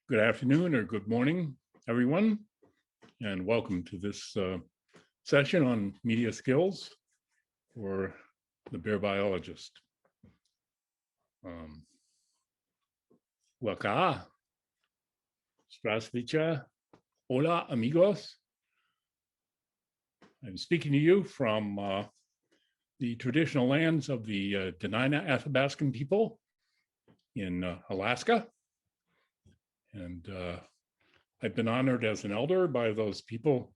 Good afternoon or good morning, everyone, and welcome to this session on media skills for the Bear Biologist. Waka, Здравствуйте, hola amigos. I'm speaking to you from the traditional lands of the Dena'ina Athabascan people in Alaska. And I've been honored as an elder by those people,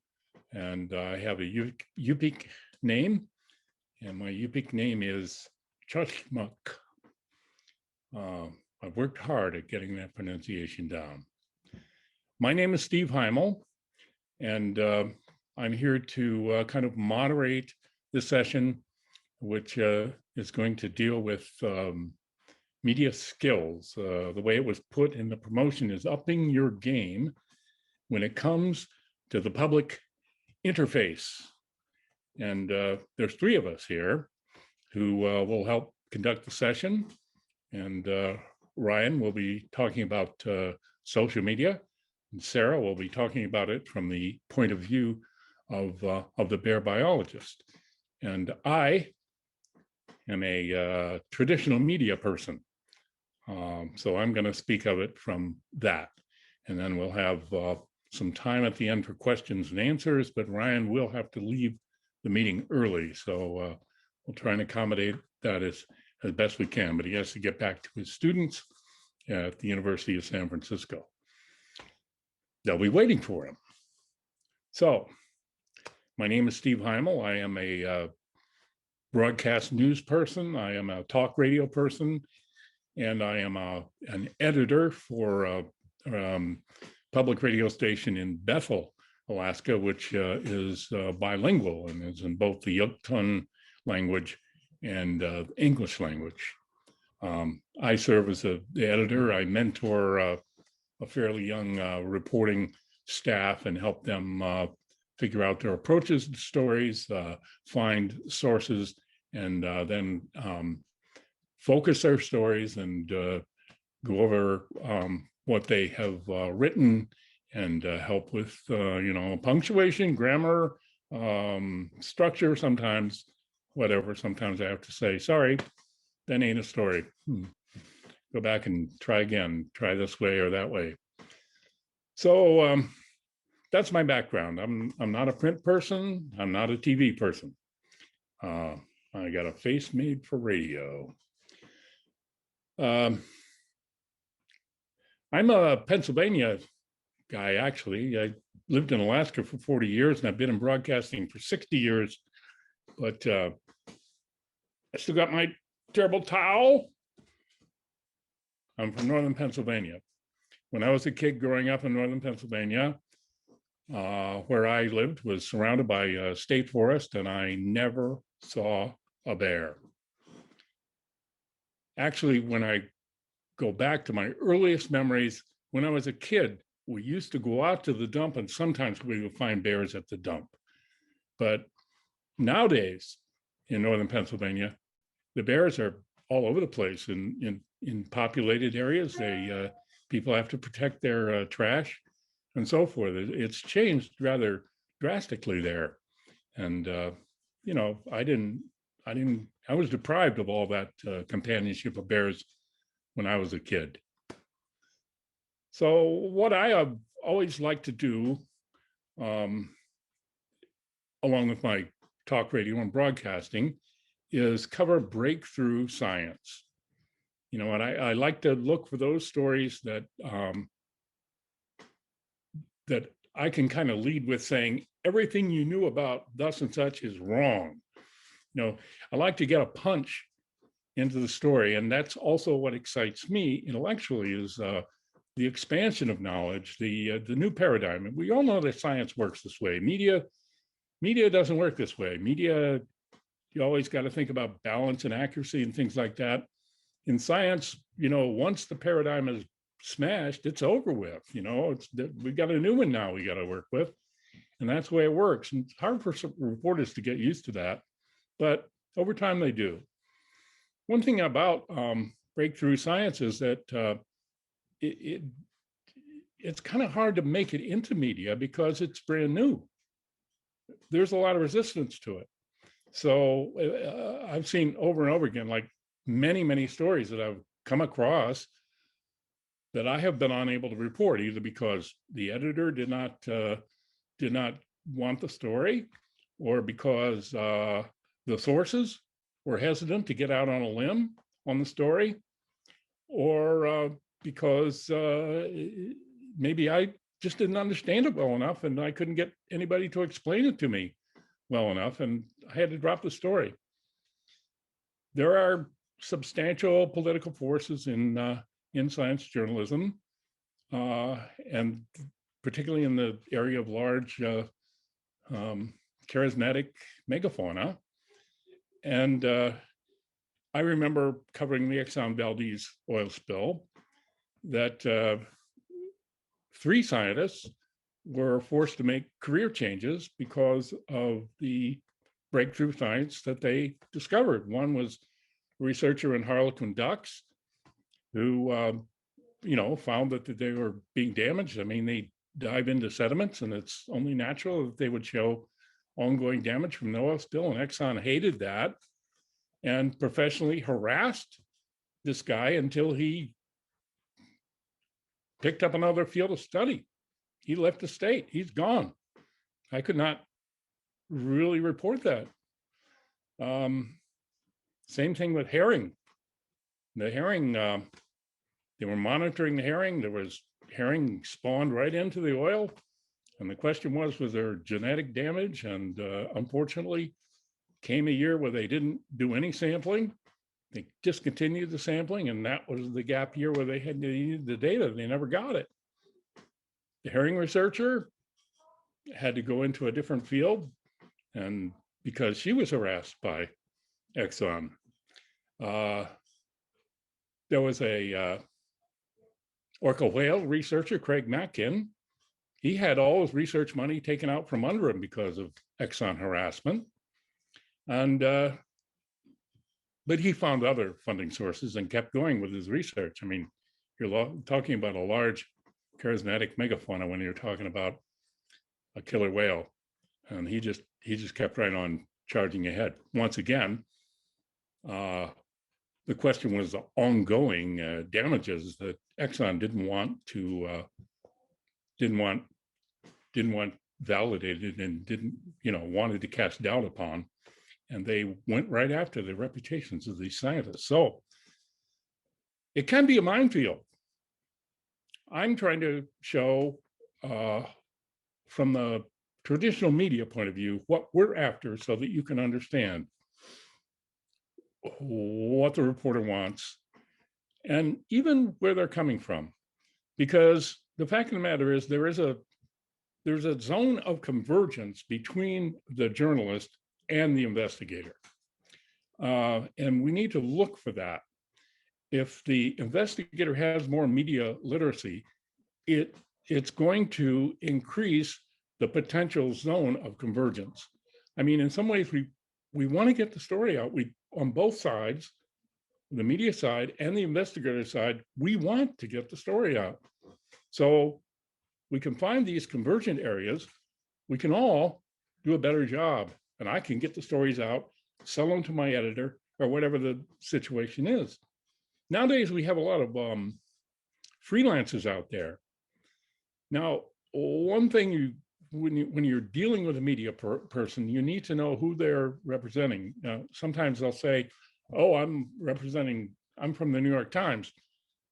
and I have a Yupik name, and my Yupik name is Chachmuk. I've worked hard at getting that pronunciation down. My name is Steve Heimel, and I'm here to kind of moderate this session, which is going to deal with media skills. The way it was put in the promotion is upping your game when it comes to the public interface. And there's three of us here who will help conduct the session. And Ryan will be talking about social media, and Sarah will be talking about it from the point of view of the bear biologist. And I am a traditional media person. So I'm going to speak of it from that. And then we'll have some time at the end for questions and answers, but Ryan will have to leave the meeting early. So we'll try and accommodate that as best we can, but he has to get back to his students at the University of San Francisco. They'll be waiting for him. So my name is Steve Heimel. I am a broadcast news person. I am a talk radio person. And I am an editor for a public radio station in Bethel, Alaska, which is bilingual and is in both the Yukton language and English language. I serve as the editor. I mentor a fairly young reporting staff and help them figure out their approaches to stories, find sources, and then focus their stories and go over what they have written and help with, punctuation, grammar, structure, sometimes, whatever. Sometimes I have to say, sorry, that ain't a story. Go back and try again, try this way or that way. So that's my background. I'm not a print person. I'm not a TV person. I got a face made for radio. I'm a Pennsylvania guy, actually. I lived in Alaska for 40 years, and I've been in broadcasting for 60 years. But I still got my terrible towel. I'm from northern Pennsylvania. When I was a kid growing up in northern Pennsylvania, where I lived was surrounded by state forest, and I never saw a bear. Actually, when I go back to my earliest memories, when I was a kid, we used to go out to the dump, and sometimes we would find bears at the dump. But nowadays, in northern Pennsylvania, the bears are all over the place in populated areas. People have to protect their trash and so forth. It's changed rather drastically there, and I was deprived of all that companionship of bears when I was a kid. So what I have always liked to do, along with my talk radio and broadcasting, is cover breakthrough science. And I like to look for those stories that that I can kind of lead with saying, everything you knew about thus and such is wrong. I like to get a punch into the story, and that's also what excites me intellectually is the expansion of knowledge, the new paradigm. And we all know that science works this way. Media doesn't work this way. Media, you always got to think about balance and accuracy and things like that. In science, once the paradigm is smashed, it's over with. We got a new one now we got to work with, and that's the way it works. And it's hard for some reporters to get used to that, but over time they do. One thing about breakthrough science is that it's kind of hard to make it into media because it's brand new. There's a lot of resistance to it. So I've seen over and over again, like many stories that I've come across that I have been unable to report, either because the editor did not want the story, or because the sources were hesitant to get out on a limb on the story, or because maybe I just didn't understand it well enough and I couldn't get anybody to explain it to me well enough, and I had to drop the story. There are substantial political forces in science journalism, and particularly in the area of large charismatic megafauna. And I remember covering the Exxon Valdez oil spill that 3 scientists were forced to make career changes because of the breakthrough science that they discovered. One was a researcher in harlequin ducks who, found that they were being damaged. I mean, they dive into sediments, and it's only natural that they would show ongoing damage from the oil spill. And Exxon hated that and professionally harassed this guy until he picked up another field of study. He left the state. He's gone. I could not really report that. Same thing with herring. The herring, they were monitoring the herring. There was herring spawned right into the oil. And the question was there genetic damage? And unfortunately, came a year where they didn't do any sampling. They discontinued the sampling, and that was the gap year where they had needed the data. They never got it. The herring researcher had to go into a different field, and because she was harassed by Exxon. There was a orca whale researcher, Craig Matkin. He had all his research money taken out from under him because of Exxon harassment. And but he found other funding sources and kept going with his research. I mean, you're talking about a large charismatic megafauna when you're talking about a killer whale. And he just kept right on charging ahead. Once again, the question was the ongoing damages that Exxon didn't want validated, and wanted to cast doubt upon. And they went right after the reputations of these scientists. So it can be a minefield. I'm trying to show from the traditional media point of view what we're after, so that you can understand what the reporter wants and even where they're coming from. Because the fact of the matter is there's a zone of convergence between the journalist and the investigator. And we need to look for that. If the investigator has more media literacy, it's going to increase the potential zone of convergence. I mean, in some ways, we want to get the story out. On both sides, the media side and the investigator side, we want to get the story out. So we can find these convergent areas. We can all do a better job, and I can get the stories out, sell them to my editor, or whatever the situation is. Nowadays, we have a lot of freelancers out there. Now, one thing when you're dealing with a media person, you need to know who they're representing. Sometimes they'll say, "Oh, I'm from the New York Times."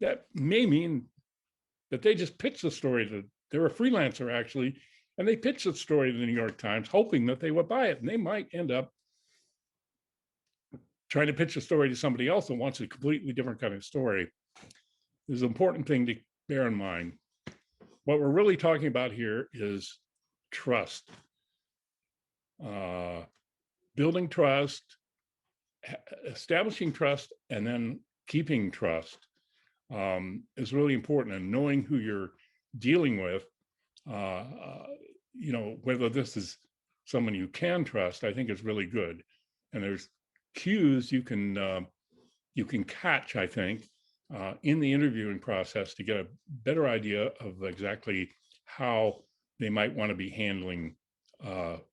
That may mean that they just pitch the story they're a freelancer actually, and they pitch the story to the New York Times, hoping that they would buy it, and they might end up trying to pitch a story to somebody else that wants a completely different kind of story. There's an important thing to bear in mind. What we're really talking about here is trust. Building trust, establishing trust, and then keeping trust is really important. And knowing who you're dealing with, whether this is someone you can trust, I think is really good. And there's cues you can catch, I think, in the interviewing process to get a better idea of exactly how they might want to be handling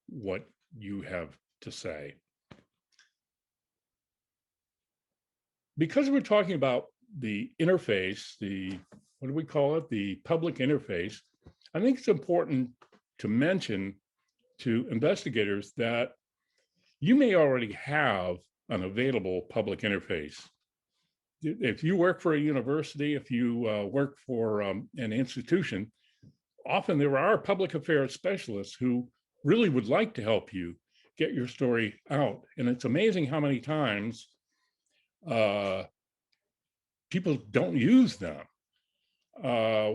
what you have to say. Because we're talking about the interface, what do we call it? The public interface, I think it's important to mention to investigators that you may already have an available public interface. If you work for a university, if you work for an institution, often there are public affairs specialists who really would like to help you get your story out. And it's amazing how many times people don't use them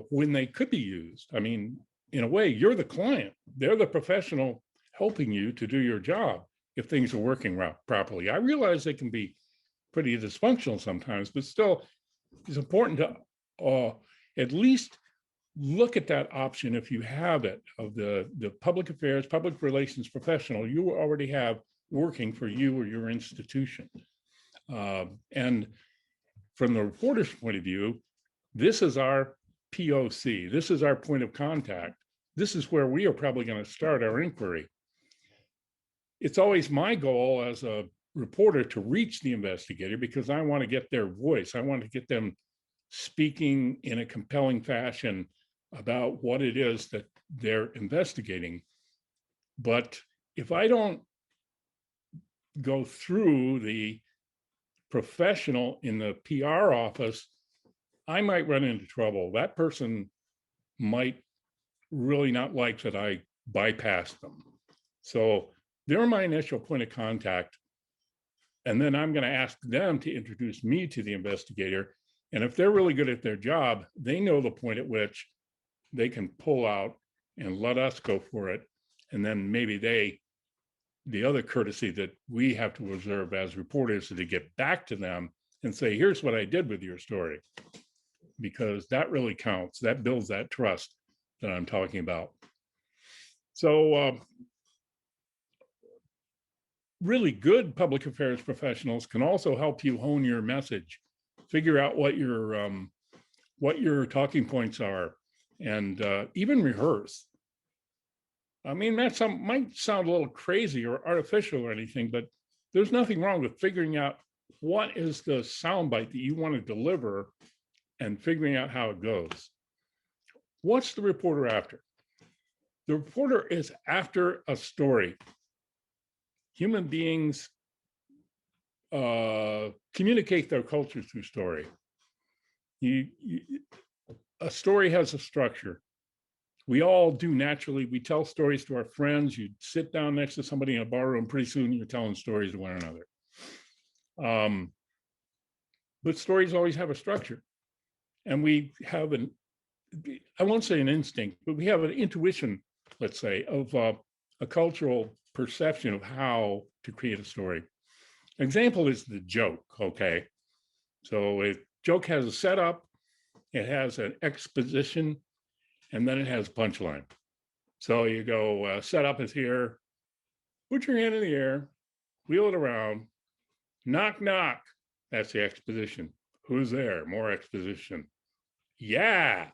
when they could be used. I mean, in a way, you're the client. They're the professional helping you to do your job if things are working properly. I realize they can be pretty dysfunctional sometimes, but still, it's important to at least look at that option if you have it, of the public affairs, public relations professional you already have working for you or your institution. And from the reporter's point of view, this is our POC. This is our point of contact. This is where we are probably going to start our inquiry. It's always my goal as a reporter to reach the investigator because I want to get their voice. I want to get them speaking in a compelling fashion about what it is that they're investigating. But if I don't go through the professional in the PR office, I might run into trouble. That person might really not like that I bypassed them. So they're my initial point of contact. And then I'm going to ask them to introduce me to the investigator. And if they're really good at their job, they know the point at which they can pull out and let us go for it. And then maybe the other courtesy that we have to observe as reporters is to get back to them and say, here's what I did with your story, because that really counts. That builds that trust that I'm talking about. So really good public affairs professionals can also help you hone your message, figure out what your talking points are, and even rehearse. I mean, that might sound a little crazy or artificial or anything, but there's nothing wrong with figuring out what is the soundbite that you want to deliver and figuring out how it goes. What's the reporter after? The reporter is after a story. Human beings communicate their culture through story. A story has a structure. We all do naturally. We tell stories to our friends. You sit down next to somebody in a bar room, pretty soon you're telling stories to one another. But stories always have a structure. And we have I won't say an instinct, but we have an intuition, let's say, of a cultural perception of how to create a story. An example is the joke, okay? So a joke has a setup, it has an exposition, and then it has a punchline. So you go, setup is here, put your hand in the air, wheel it around, knock, knock. That's the exposition. Who's there? More exposition. Yeah.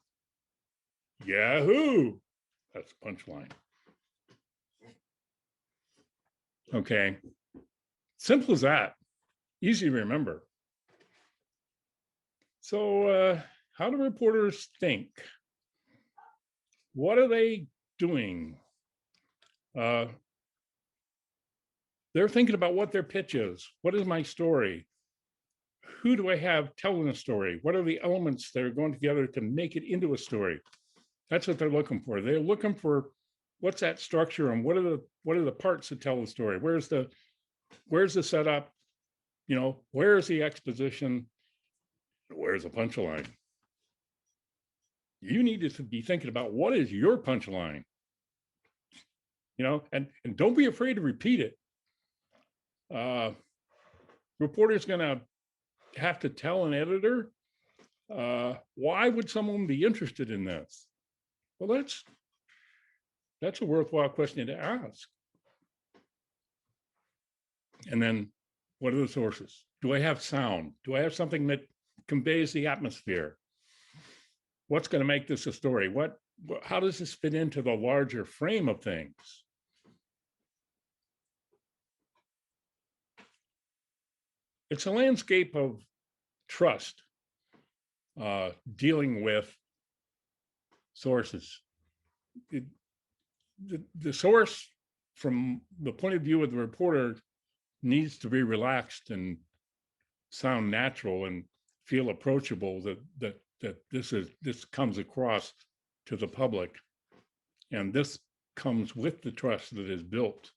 Yahoo. That's the punchline. Okay. Simple as that. Easy to remember. So how do reporters think? What are they doing? They're thinking about what their pitch is. What is my story? Who do I have telling a story? What are the elements that are going together to make it into a story? That's what they're looking for. They're looking for what's that structure and what are the parts that tell the story? Where's the setup? You know, where's the exposition? Where's the punchline? You need to be thinking about what is your punchline, you know, and don't be afraid to repeat it. Reporter's going to have to tell an editor, why would someone be interested in this? Well, that's a worthwhile question to ask. And then what are the sources? Do I have sound? Do I have something that conveys the atmosphere? What's going to make this a story? How does this fit into the larger frame of things? It's a landscape of trust, dealing with sources. The source, from the point of view of the reporter, needs to be relaxed and sound natural and feel approachable, that this comes across to the public, and this comes with the trust that is built.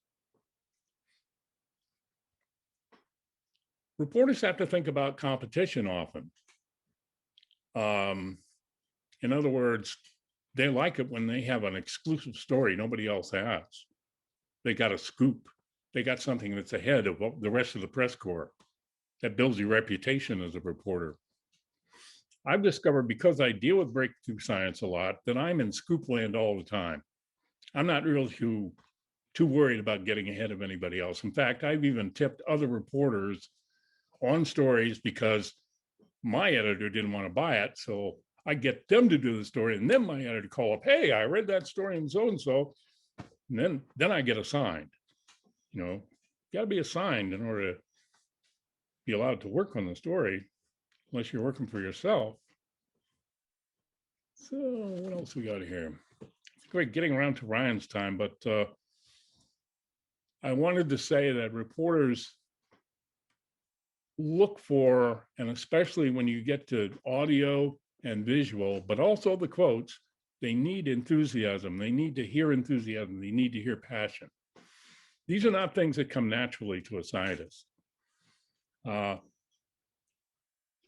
Reporters have to think about competition often. In other words, they like it when they have an exclusive story nobody else has. They got a scoop. They got something that's ahead of the rest of the press corps. That builds your reputation as a reporter. I've discovered, because I deal with breakthrough science a lot, that I'm in scoop land all the time. I'm not really too worried about getting ahead of anybody else. In fact, I've even tipped other reporters on stories because my editor didn't want to buy it. So I get them to do the story, and then my editor call up, hey, I read that story in so-and-so. And then I get assigned. You got to be assigned in order to be allowed to work on the story, unless you're working for yourself. So what else we got here? It's great getting around to Ryan's time, but I wanted to say that reporters look for, and especially when you get to audio and visual, but also the quotes, they need enthusiasm. They need to hear enthusiasm. They need to hear passion. These are not things that come naturally to a scientist.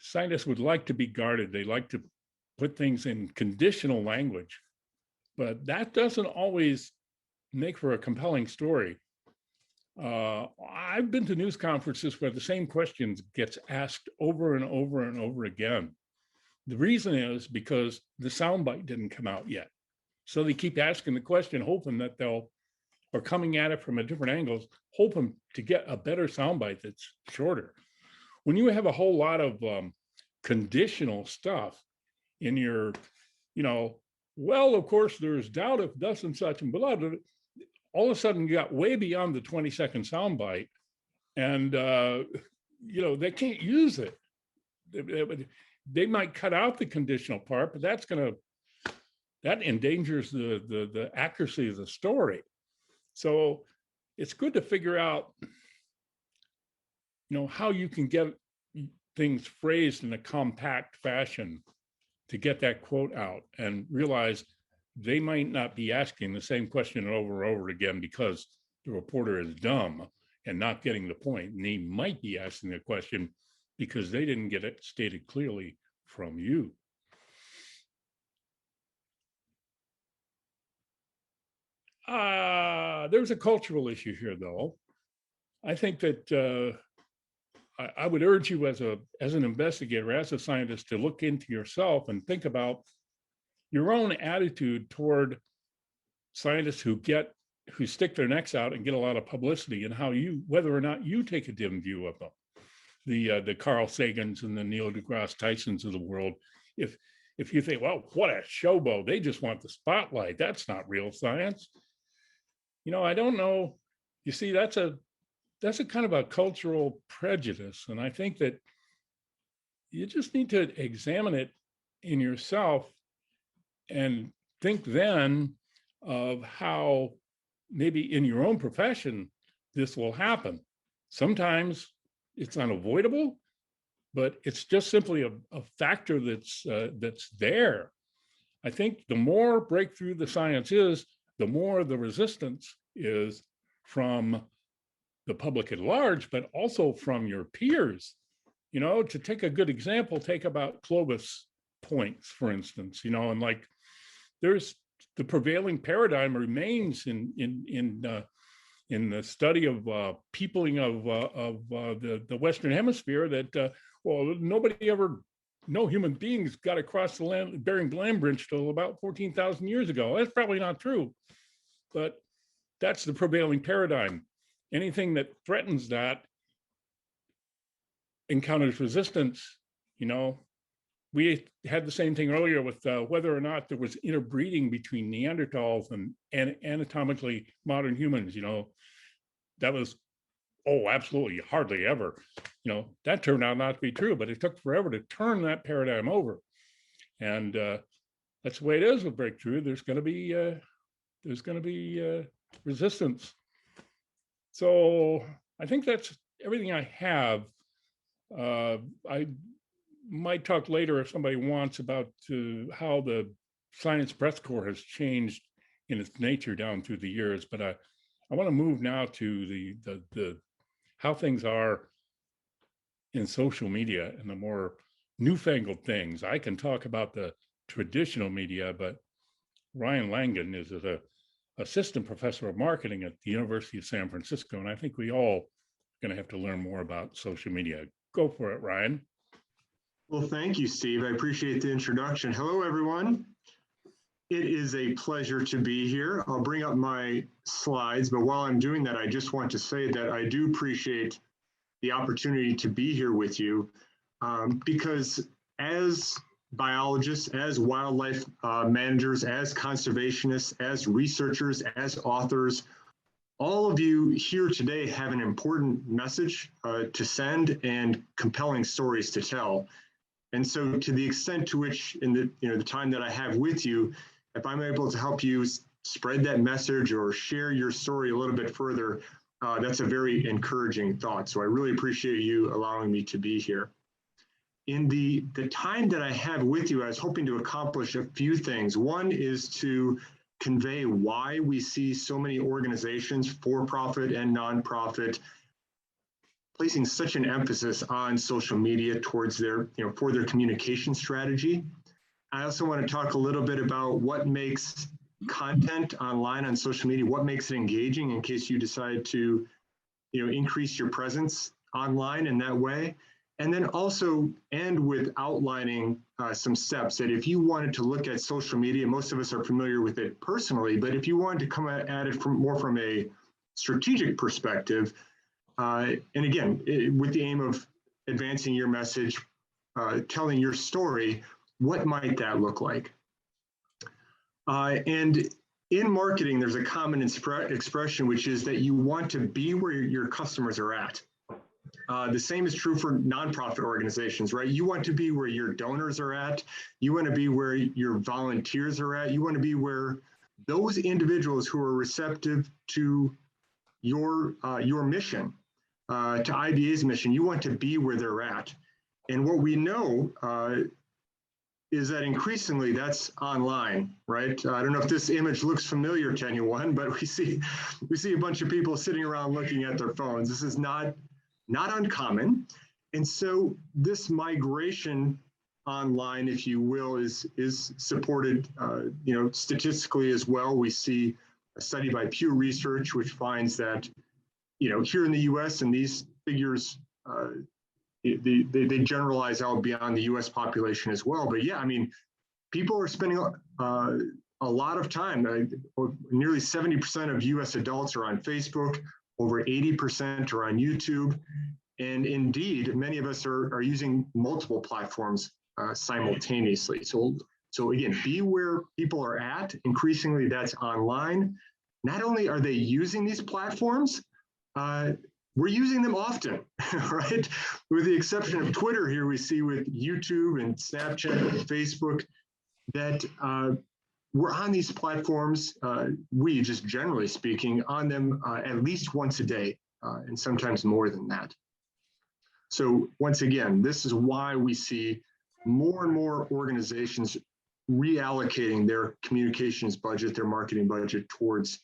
Scientists would like to be guarded. They like to put things in conditional language, but that doesn't always make for a compelling story. I've been to news conferences where the same questions gets asked over and over and over again. The reason is because the soundbite didn't come out yet. So they keep asking the question, hoping that or coming at it from a different angles, hoping to get a better soundbite that's shorter. When you have a whole lot of conditional stuff in your, well, of course, there's doubt if thus and such and blah, blah, all of a sudden you got way beyond the 20-second soundbite, and they can't use it. They might cut out the conditional part, but that endangers the accuracy of the story. So it's good to figure out, how you can get things phrased in a compact fashion to get that quote out, and realize they might not be asking the same question over and over again because the reporter is dumb and not getting the point. And they might be asking the question because they didn't get it stated clearly from you. There's a cultural issue here, though. I think that I would urge you as an investigator, as a scientist, to look into yourself and think about your own attitude toward scientists who stick their necks out and get a lot of publicity, and whether or not you take a dim view of them. The Carl Sagans and the Neil deGrasse Tysons of the world. If you think, well, what a showboat, they just want the spotlight, that's not real science. I don't know. You see, that's a kind of a cultural prejudice. And I think that you just need to examine it in yourself and think then of how maybe in your own profession this will happen. Sometimes it's unavoidable, but it's just simply a factor that's there. I think the more breakthrough the science is, the more the resistance is from the public at large, but also from your peers. To take a good example, take about Clovis points, for instance, and there's the prevailing paradigm remains in the study of peopling of the Western Hemisphere that, no human beings got across the Bering Land Bridge till about 14,000 years ago. That's probably not true, but that's the prevailing paradigm. Anything that threatens that encounters resistance, we had the same thing earlier with whether or not there was interbreeding between Neanderthals and anatomically modern humans. That was, oh, absolutely, hardly ever. That turned out not to be true, but it took forever to turn that paradigm over. And that's the way it is with breakthrough. There's going to be resistance. So I think that's everything I have. I might talk later if somebody wants about how the Science Press Corps has changed in its nature down through the years. But I want to move now to the how things are in social media and the more newfangled things. I can talk about the traditional media, but Ryan Langan is an assistant professor of marketing at the University of San Francisco, and I think we all are going to have to learn more about social media. Go for it, Ryan. Well, thank you, Steve. I appreciate the introduction. Hello, everyone. It is a pleasure to be here. I'll bring up my slides, but while I'm doing that, I just want to say that I do appreciate the opportunity to be here with you because as biologists, as wildlife managers, as conservationists, as researchers, as authors, all of you here today have an important message to send and compelling stories to tell. And so to the extent to which in the time that I have with you, if I'm able to help you spread that message or share your story a little bit further, that's a very encouraging thought. So I really appreciate you allowing me to be here. In the time that I have with you, I was hoping to accomplish a few things. One is to convey why we see so many organizations, for-profit and nonprofit, placing such an emphasis on social media towards their, for their communication strategy. I also want to talk a little bit about what makes content online on social media, what makes it engaging in case you decide to, increase your presence online in that way. And then also end with outlining some steps that if you wanted to look at social media, most of us are familiar with it personally, but if you wanted to come at it more from a strategic perspective, and again, with the aim of advancing your message, telling your story, what might that look like? And in marketing, there's a common expression, which is that you want to be where your customers are at. The same is true for nonprofit organizations, right? You want to be where your donors are at. You want to be where your volunteers are at. You want to be where those individuals who are receptive to your mission, to IBA's mission, you want to be where they're at. And what we know is that increasingly that's online, right? I don't know if this image looks familiar to anyone, but we see a bunch of people sitting around looking at their phones. This is not uncommon. And so this migration online, if you will, is supported, statistically as well. We see a study by Pew Research, which finds that, here in the US, and these figures, they generalize out beyond the US population as well. But yeah, I mean, people are spending a lot of time. Nearly 70% of US adults are on Facebook, over 80% are on YouTube. And indeed, many of us are using multiple platforms simultaneously. So again, be where people are at. Increasingly, that's online. Not only are they using these platforms, we're using them often, right? With the exception of Twitter here, we see with YouTube and Snapchat and Facebook that we're on these platforms, we just generally speaking, on them at least once a day, and sometimes more than that. So once again, this is why we see more and more organizations reallocating their communications budget, their marketing budget towards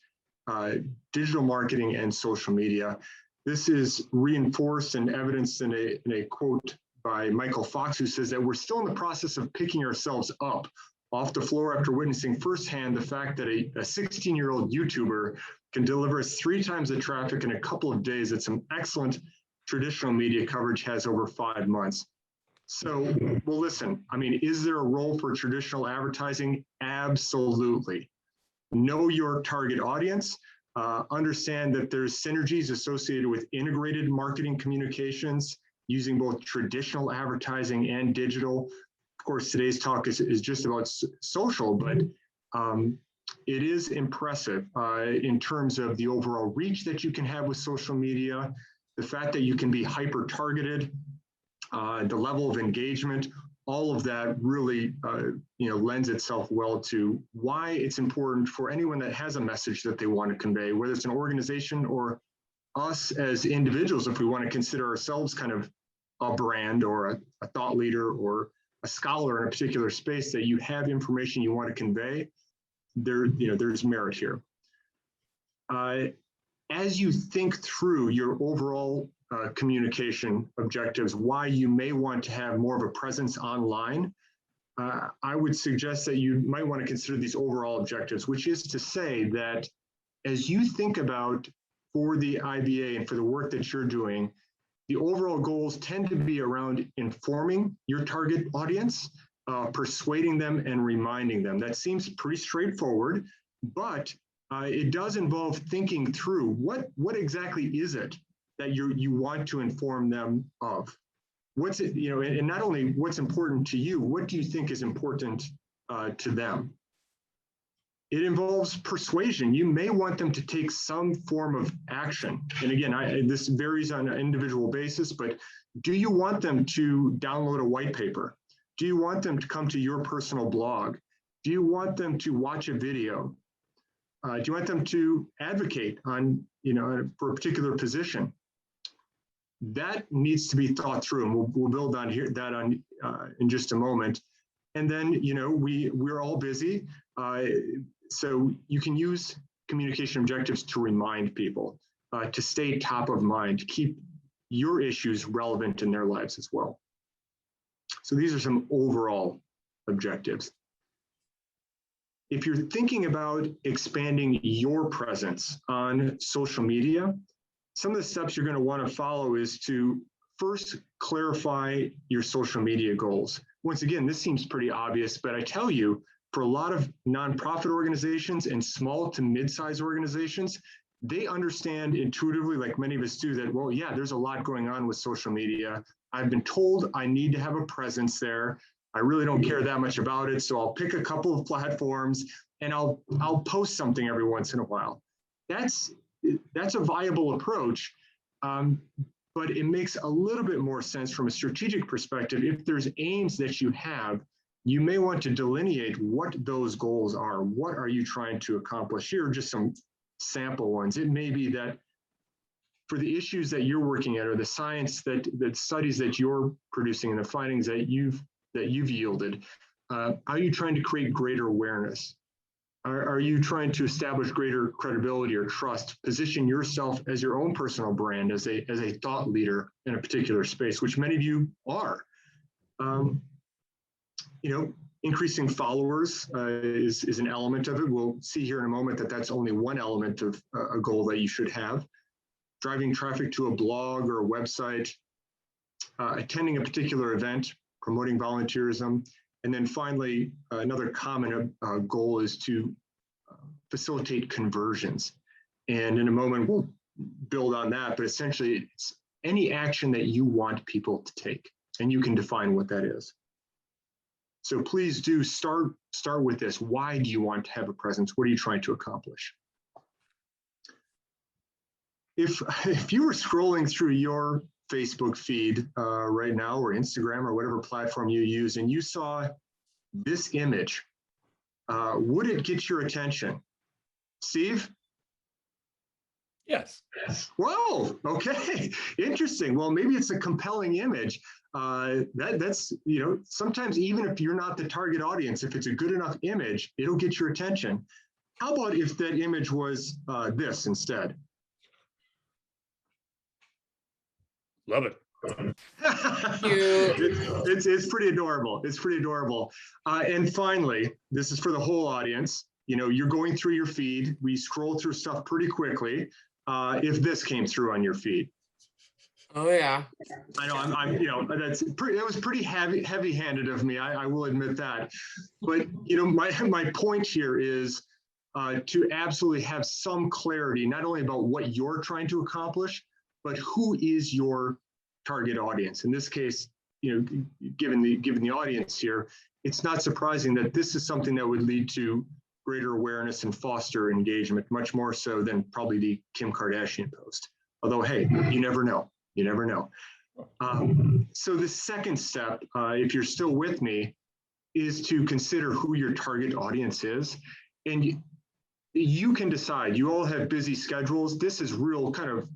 digital marketing and social media. This is reinforced and evidenced in a quote by Michael Fox, who says that we're still in the process of picking ourselves up off the floor after witnessing firsthand the fact that a 16-year-old YouTuber can deliver us 3 times the traffic in a couple of days that some excellent traditional media coverage has over 5 months. So, well, listen, I mean, is there a role for traditional advertising? Absolutely. Know your target audience. Understand that there's synergies associated with integrated marketing communications using both traditional advertising and digital. of course, today's talk is just about social, but it is impressive in terms of the overall reach that you can have with social media, the fact that you can be hyper-targeted, the level of engagement, all of that really lends itself well to why it's important for anyone that has a message that they want to convey, whether it's an organization or us as individuals, if we want to consider ourselves kind of a brand or a thought leader or a scholar in a particular space, that you have information you want to convey, there's merit here. As you think through your overall communication objectives, why you may want to have more of a presence online, I would suggest that you might want to consider these overall objectives, which is to say that as you think about for the IBA and for the work that you're doing, the overall goals tend to be around informing your target audience, persuading them and reminding them. That seems pretty straightforward, but it does involve thinking through what exactly is it that you want to inform them of. What's it, and not only what's important to you, what do you think is important to them? It involves persuasion. You may want them to take some form of action. And again, this varies on an individual basis, but do you want them to download a white paper? Do you want them to come to your personal blog? Do you want them to watch a video? Do you want them to advocate on, for a particular position? That needs to be thought through, and we'll build on in just a moment. And then, we're all busy. So you can use communication objectives to remind people, to stay top of mind, to keep your issues relevant in their lives as well. So these are some overall objectives. If you're thinking about expanding your presence on social media, some of the steps you're going to want to follow is to first clarify your social media goals. Once again, this seems pretty obvious, but I tell you, for a lot of nonprofit organizations and small to mid-sized organizations, they understand intuitively, like many of us do, that, well, yeah, there's a lot going on with social media. I've been told I need to have a presence there. I really don't care that much about it, so I'll pick a couple of platforms and I'll post something every once in a while. That's a viable approach, but it makes a little bit more sense from a strategic perspective. If there's aims that you have, you may want to delineate what those goals are. What are you trying to accomplish? Here are just some sample ones. It may be that for the issues that you're working at, or the science that studies that you're producing and the findings that you've yielded, are you trying to create greater awareness? Are you trying to establish greater credibility or trust, position yourself as your own personal brand, as a thought leader in a particular space, which many of you are? Increasing followers is an element of it. We'll see here in a moment that that's only one element of a goal that you should have. Driving traffic to a blog or a website, attending a particular event, promoting volunteerism, and then finally, another common goal is to facilitate conversions. And in a moment, we'll build on that, but essentially it's any action that you want people to take, and you can define what that is. So please do start with this. Why do you want to have a presence? What are you trying to accomplish? If you were scrolling through your Facebook feed right now, or Instagram, or whatever platform you use, and you saw this image, would it get your attention? Steve? Yes. Whoa, okay, interesting. Well, maybe it's a compelling image. That's, sometimes even if you're not the target audience, if it's a good enough image, it'll get your attention. How about if that image was this instead? Love it. It's pretty adorable. It's pretty adorable. And finally, this is for the whole audience. You're going through your feed. We scroll through stuff pretty quickly. If this came through on your feed. Oh yeah. I know. That was pretty heavy-handed of me. I will admit that. But my point here is to absolutely have some clarity, not only about what you're trying to accomplish, but who is your target audience. In this case, given the audience here, it's not surprising that this is something that would lead to greater awareness and foster engagement, much more so than probably the Kim Kardashian post. Although, hey, you never know. You never know. So the second step, if you're still with me, is to consider who your target audience is. And you can decide. You all have busy schedules. This is real kind of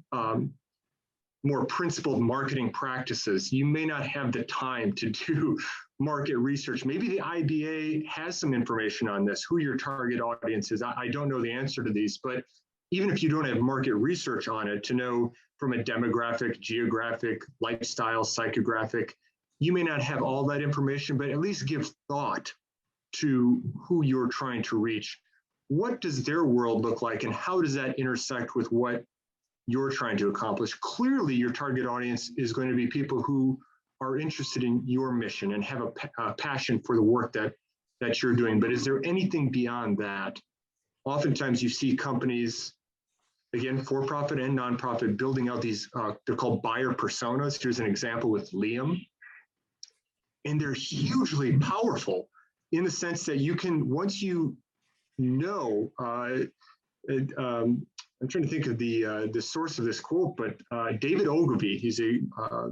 more principled marketing practices. You may not have the time to do market research. Maybe the IBA has some information on this, who your target audience is. I don't know the answer to these, but even if you don't have market research on it to know from a demographic, geographic, lifestyle, psychographic, you may not have all that information, but at least give thought to who you're trying to reach. What does their world look like, and how does that intersect with what you're trying to accomplish? Clearly, your target audience is going to be people who are interested in your mission and have a passion for the work that you're doing. But is there anything beyond that? Oftentimes you see companies, again, for-profit and nonprofit, building out these, they're called buyer personas. Here's an example with Liam. And they're hugely powerful in the sense that you can, once you know, I'm trying to think of the source of this quote, but David Ogilvy, he's a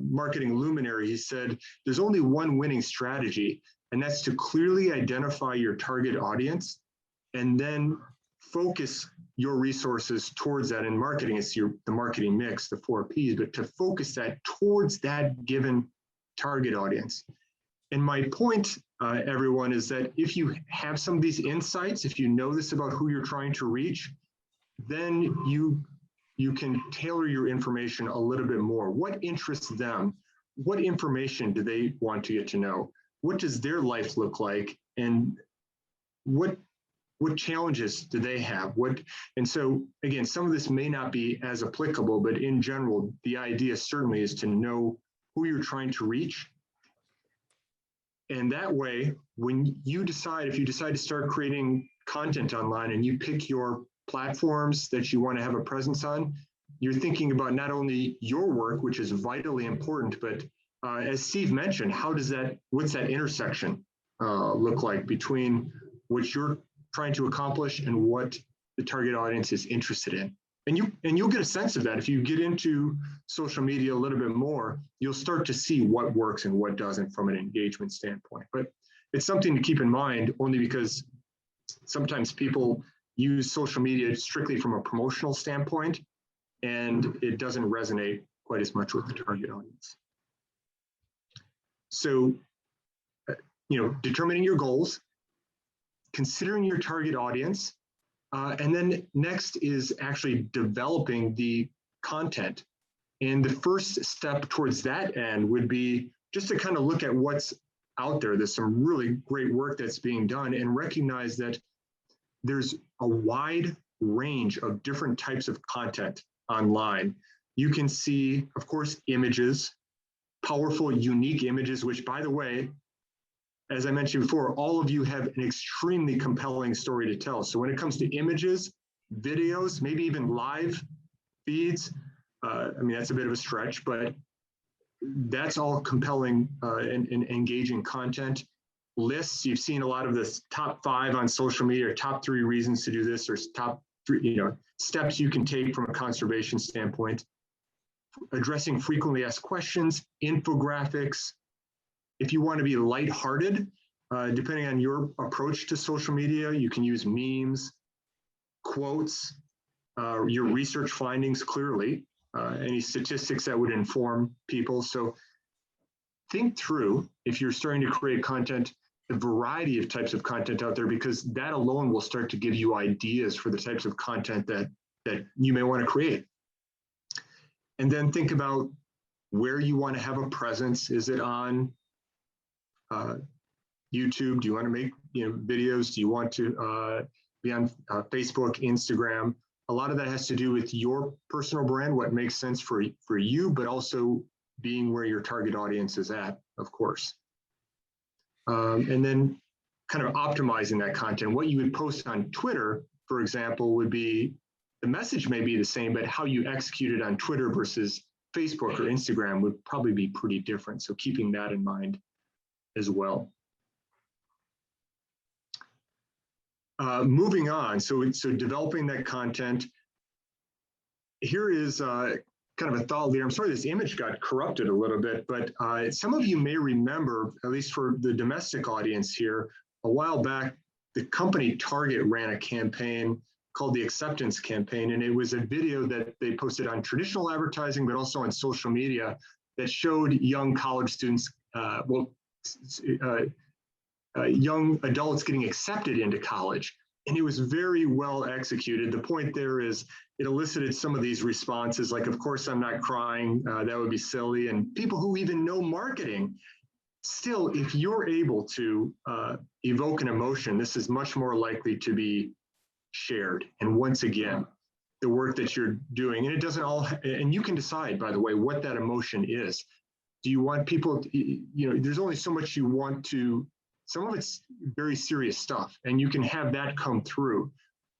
marketing luminary. He said, there's only one winning strategy, and that's to clearly identify your target audience and then focus your resources towards that. In marketing, it's the marketing mix, the 4 Ps, but to focus that towards that given target audience. And my point, everyone, is that if you have some of these insights, if you know this about who you're trying to reach, then you can tailor your information a little bit more. What interests them? What information do they want to get to know? What does their life look like? And what challenges do they have? And so again, some of this may not be as applicable, but in general, the idea certainly is to know who you're trying to reach. And that way, when you decide, if you decide to start creating content online and you pick your platforms that you want to have a presence on, you're thinking about not only your work, which is vitally important, but as Steve mentioned, what's that intersection look like between what you're trying to accomplish and what the target audience is interested in? And you'll get a sense of that. If you get into social media a little bit more, you'll start to see what works and what doesn't from an engagement standpoint. But it's something to keep in mind, only because sometimes people use social media strictly from a promotional standpoint, and it doesn't resonate quite as much with the target audience. So, determining your goals, considering your target audience, and then next is actually developing the content. And the first step towards that end would be just to kind of look at what's out there. There's some really great work that's being done, and recognize that there's a wide range of different types of content online. You can see, of course, images, powerful, unique images, which, by the way, as I mentioned before, all of you have an extremely compelling story to tell. So when it comes to images, videos, maybe even live feeds, that's a bit of a stretch, but that's all compelling and engaging content. Lists, you've seen a lot of this top 5 on social media, or top 3 reasons to do this, or top 3, steps you can take from a conservation standpoint. Addressing frequently asked questions, infographics. If you want to be lighthearted, depending on your approach to social media, you can use memes, quotes, your research findings clearly, any statistics that would inform people. So think through, if you're starting to create content, the variety of types of content out there, because that alone will start to give you ideas for the types of content that you may want to create. And then think about where you want to have a presence. Is it on YouTube? Do you want to make videos? Do you want to be on Facebook, Instagram? A lot of that has to do with your personal brand, what makes sense for you, but also being where your target audience is at, of course. And then kind of optimizing that content. What you would post on Twitter, for example, would be, the message may be the same, but how you execute it on Twitter versus Facebook or Instagram would probably be pretty different. So keeping that in mind as well. Moving on, so developing that content. Here is kind of a thought leader. I'm sorry this image got corrupted a little bit, but some of you may remember, at least for the domestic audience here, a while back, the company Target ran a campaign called the Acceptance Campaign, and it was a video that they posted on traditional advertising, but also on social media that showed young college students, young adults getting accepted into college. And it was very well executed. The point there is it elicited some of these responses like, of course, I'm not crying, that would be silly. And people who even know marketing, still, if you're able to evoke an emotion, this is much more likely to be shared. And once again, the work that you're doing, and it doesn't all, and you can decide, by the way, what that emotion is. Do you want people, there's only so much you want to, some of it's very serious stuff, and you can have that come through.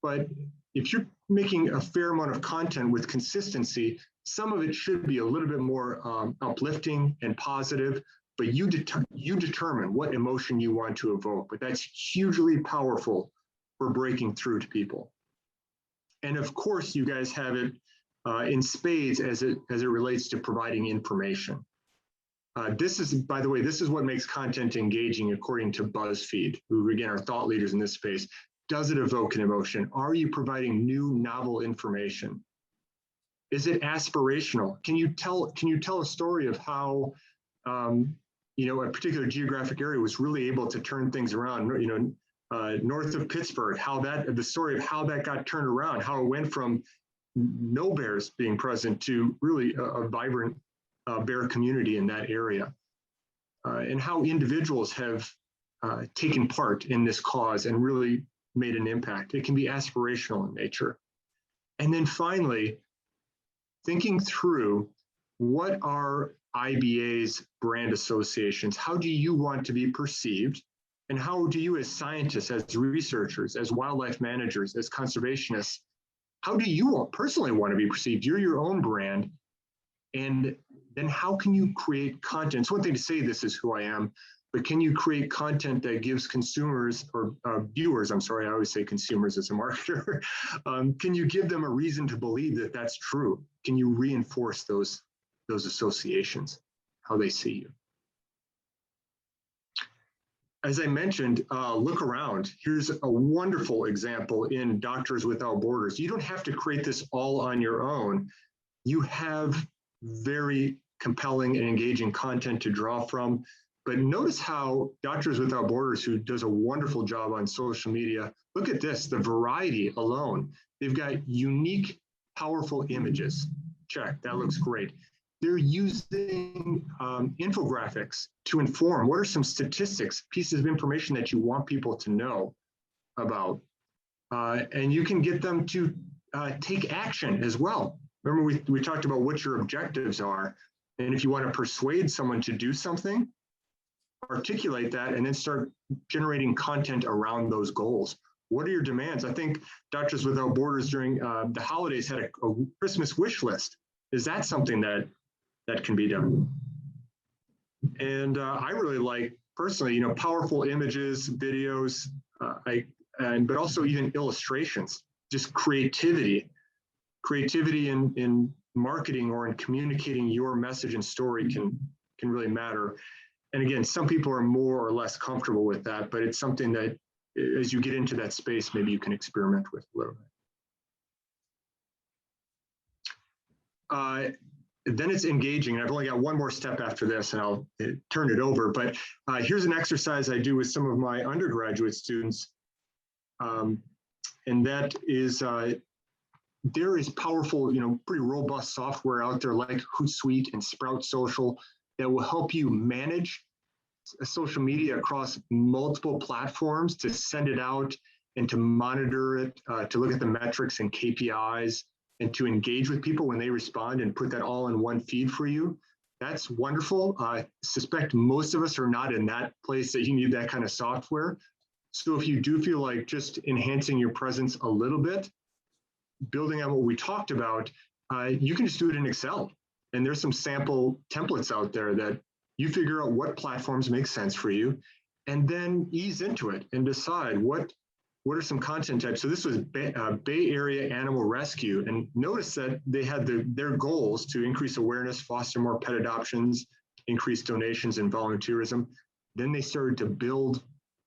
But if you're making a fair amount of content with consistency, some of it should be a little bit more uplifting and positive, but you determine what emotion you want to evoke. But that's hugely powerful for breaking through to people. And of course, you guys have it in spades as it relates to providing information. This is, by the way, this is what makes content engaging according to BuzzFeed, who again are thought leaders in this space. Does it evoke an emotion? Are you providing new, novel information? Is it aspirational? Can you tell a story of how a particular geographic area was really able to turn things around? North of Pittsburgh, the story of how that got turned around, how it went from no bears being present to really a vibrant bear community in that area, and how individuals have taken part in this cause and really made an impact. It can be aspirational in nature. And then finally, thinking through what are IBA's brand associations? How do you want to be perceived? And how do you as scientists, as researchers, as wildlife managers, as conservationists, how do you personally want to be perceived? You're your own brand. And then how can you create content? It's one thing to say this is who I am, but can you create content that gives consumers or viewers, I'm sorry, I always say consumers as a marketer, can you give them a reason to believe that that's true? Can you reinforce those associations, how they see you? As I mentioned, look around. Here's a wonderful example in Doctors Without Borders. You don't have to create this all on your own. You have very compelling and engaging content to draw from. But notice how Doctors Without Borders, who does a wonderful job on social media, look at this, the variety alone. They've got unique, powerful images. Check, that looks great. They're using infographics to inform. What are some statistics, pieces of information that you want people to know about? And you can get them to take action as well. Remember, we talked about what your objectives are. And if you want to persuade someone to do something, articulate that and then start generating content around those goals. What are your demands? I think Doctors Without Borders during the holidays had a Christmas wish list. Is that something that can be done? And I really like, personally, powerful images, videos, but also even illustrations, just creativity in marketing or in communicating your message and story can really matter. And again, some people are more or less comfortable with that, but it's something that as you get into that space, maybe you can experiment with a little bit. Then it's engaging. And I've only got one more step after this and I'll turn it over. But here's an exercise I do with some of my undergraduate students. And that is, there is powerful, pretty robust software out there like Hootsuite and Sprout Social that will help you manage social media across multiple platforms, to send it out and to monitor it, to look at the metrics and KPIs, and to engage with people when they respond and put that all in one feed for you. That's wonderful. I suspect most of us are not in that place that you need that kind of software. So if you do feel like just enhancing your presence a little bit, building on what we talked about, you can just do it in Excel And there's some sample templates out there that you figure out what platforms make sense for you, and then ease into it and decide what are some content types. So this was Bay Area Animal Rescue, and notice that they had their goals to increase awareness, foster more pet adoptions, increase donations and volunteerism. Then they started to build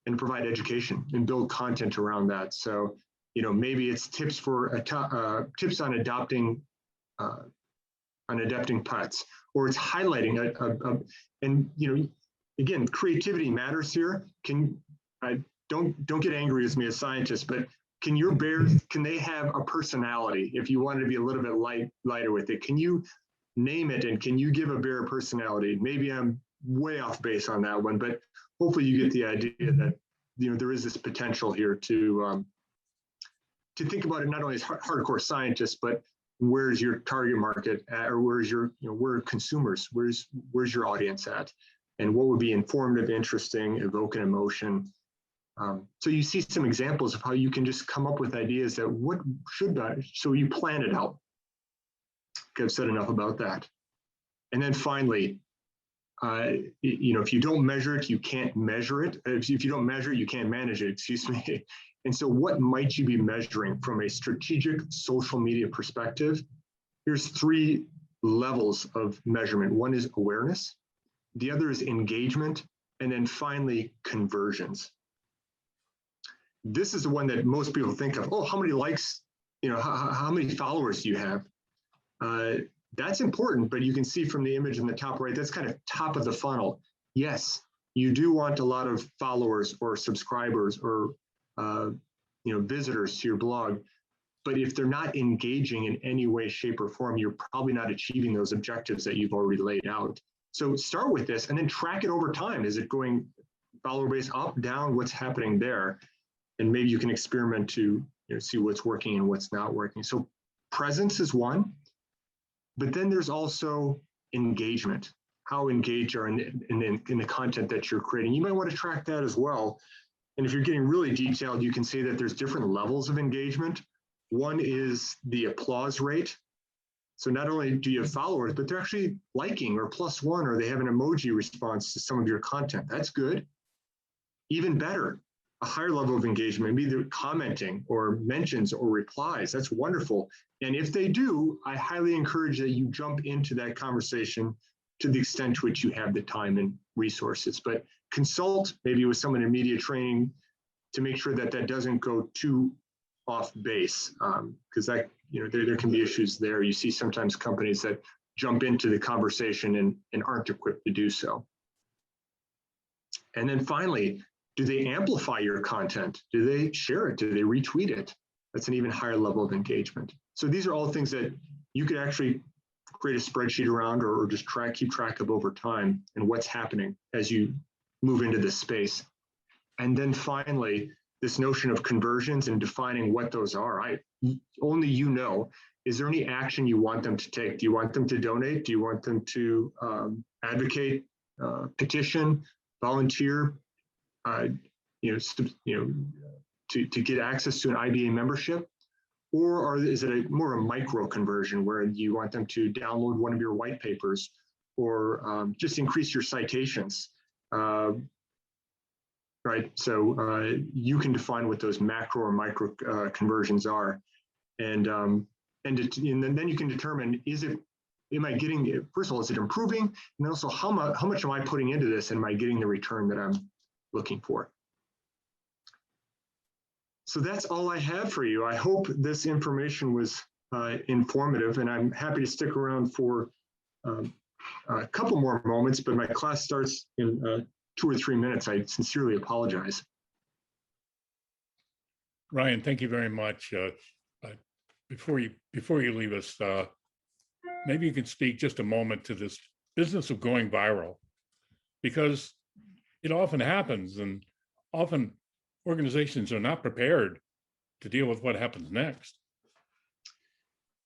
and provide education and build content around that. So, maybe it's tips for tips on adopting pets, or it's highlighting and again, creativity matters here. Don't get angry with me as scientists, but can your bears, can they have a personality? If you wanted to be a little bit lighter with it, can you name it, and can you give a bear a personality? Maybe I'm way off base on that one, but hopefully you get the idea that there is this potential here to think about it not only as hardcore scientists, but where's your target market at, or where's your where are consumers, where's your audience at, and what would be informative, interesting, evoke an emotion. So you see some examples of how you can just come up with ideas that what should that, so you plan it out. Okay, I've said enough about that. And then finally, if you don't measure it, you can't measure it. If you don't measure it, you can't manage it, excuse me. And so what might you be measuring from a strategic social media perspective? Here's 3 levels of measurement. One is awareness, the other is engagement, and then finally conversions. This is the one that most people think of. Oh, how many likes, how many followers do you have? That's important, but you can see from the image in the top right, that's kind of top of the funnel. Yes, you do want a lot of followers or subscribers or visitors to your blog, but if they're not engaging in any way, shape, or form, you're probably not achieving those objectives that you've already laid out. So start with this and then track it over time. Is it going follower base up, down? What's happening there? And maybe you can experiment to see what's working and what's not working. So presence is one, but then there's also engagement. How engaged are in the content that you're creating? You might want to track that as well. And if you're getting really detailed, you can see that there's different levels of engagement. One is the applause rate. So not only do you have followers, but they're actually liking or +1, or they have an emoji response to some of your content. That's good. Even better, a higher level of engagement, maybe they're commenting or mentions or replies. That's wonderful. And if they do, I highly encourage that you jump into that conversation to the extent to which you have the time and resources. But consult maybe with someone in media training to make sure that that doesn't go too off base, because that there can be issues there. You see sometimes companies that jump into the conversation and aren't equipped to do so. And then finally, do they amplify your content? Do they share it? Do they retweet it? That's an even higher level of engagement. So these are all things that you could actually create a spreadsheet around, or just keep track of over time and what's happening as you move into this space. And then finally, this notion of conversions and defining what those are. Only is there any action you want them to take? Do you want them to donate? Do you want them to advocate, petition, volunteer, to get access to an IBA membership? Or is it more a micro conversion where you want them to download one of your white papers, or just increase your citations? Right, so you can define what those macro or micro conversions are, and then you can determine, am I getting, first of all, is it improving, and then also how much am I putting into this, and am I getting the return that I'm looking for? So that's all I have for you. I hope this information was informative, and I'm happy to stick around for a couple more moments, but my class starts in 2 or 3 minutes. I sincerely apologize. Ryan, thank you very much. Before you leave us, maybe you could speak just a moment to this business of going viral, because it often happens, and often organizations are not prepared to deal with what happens next.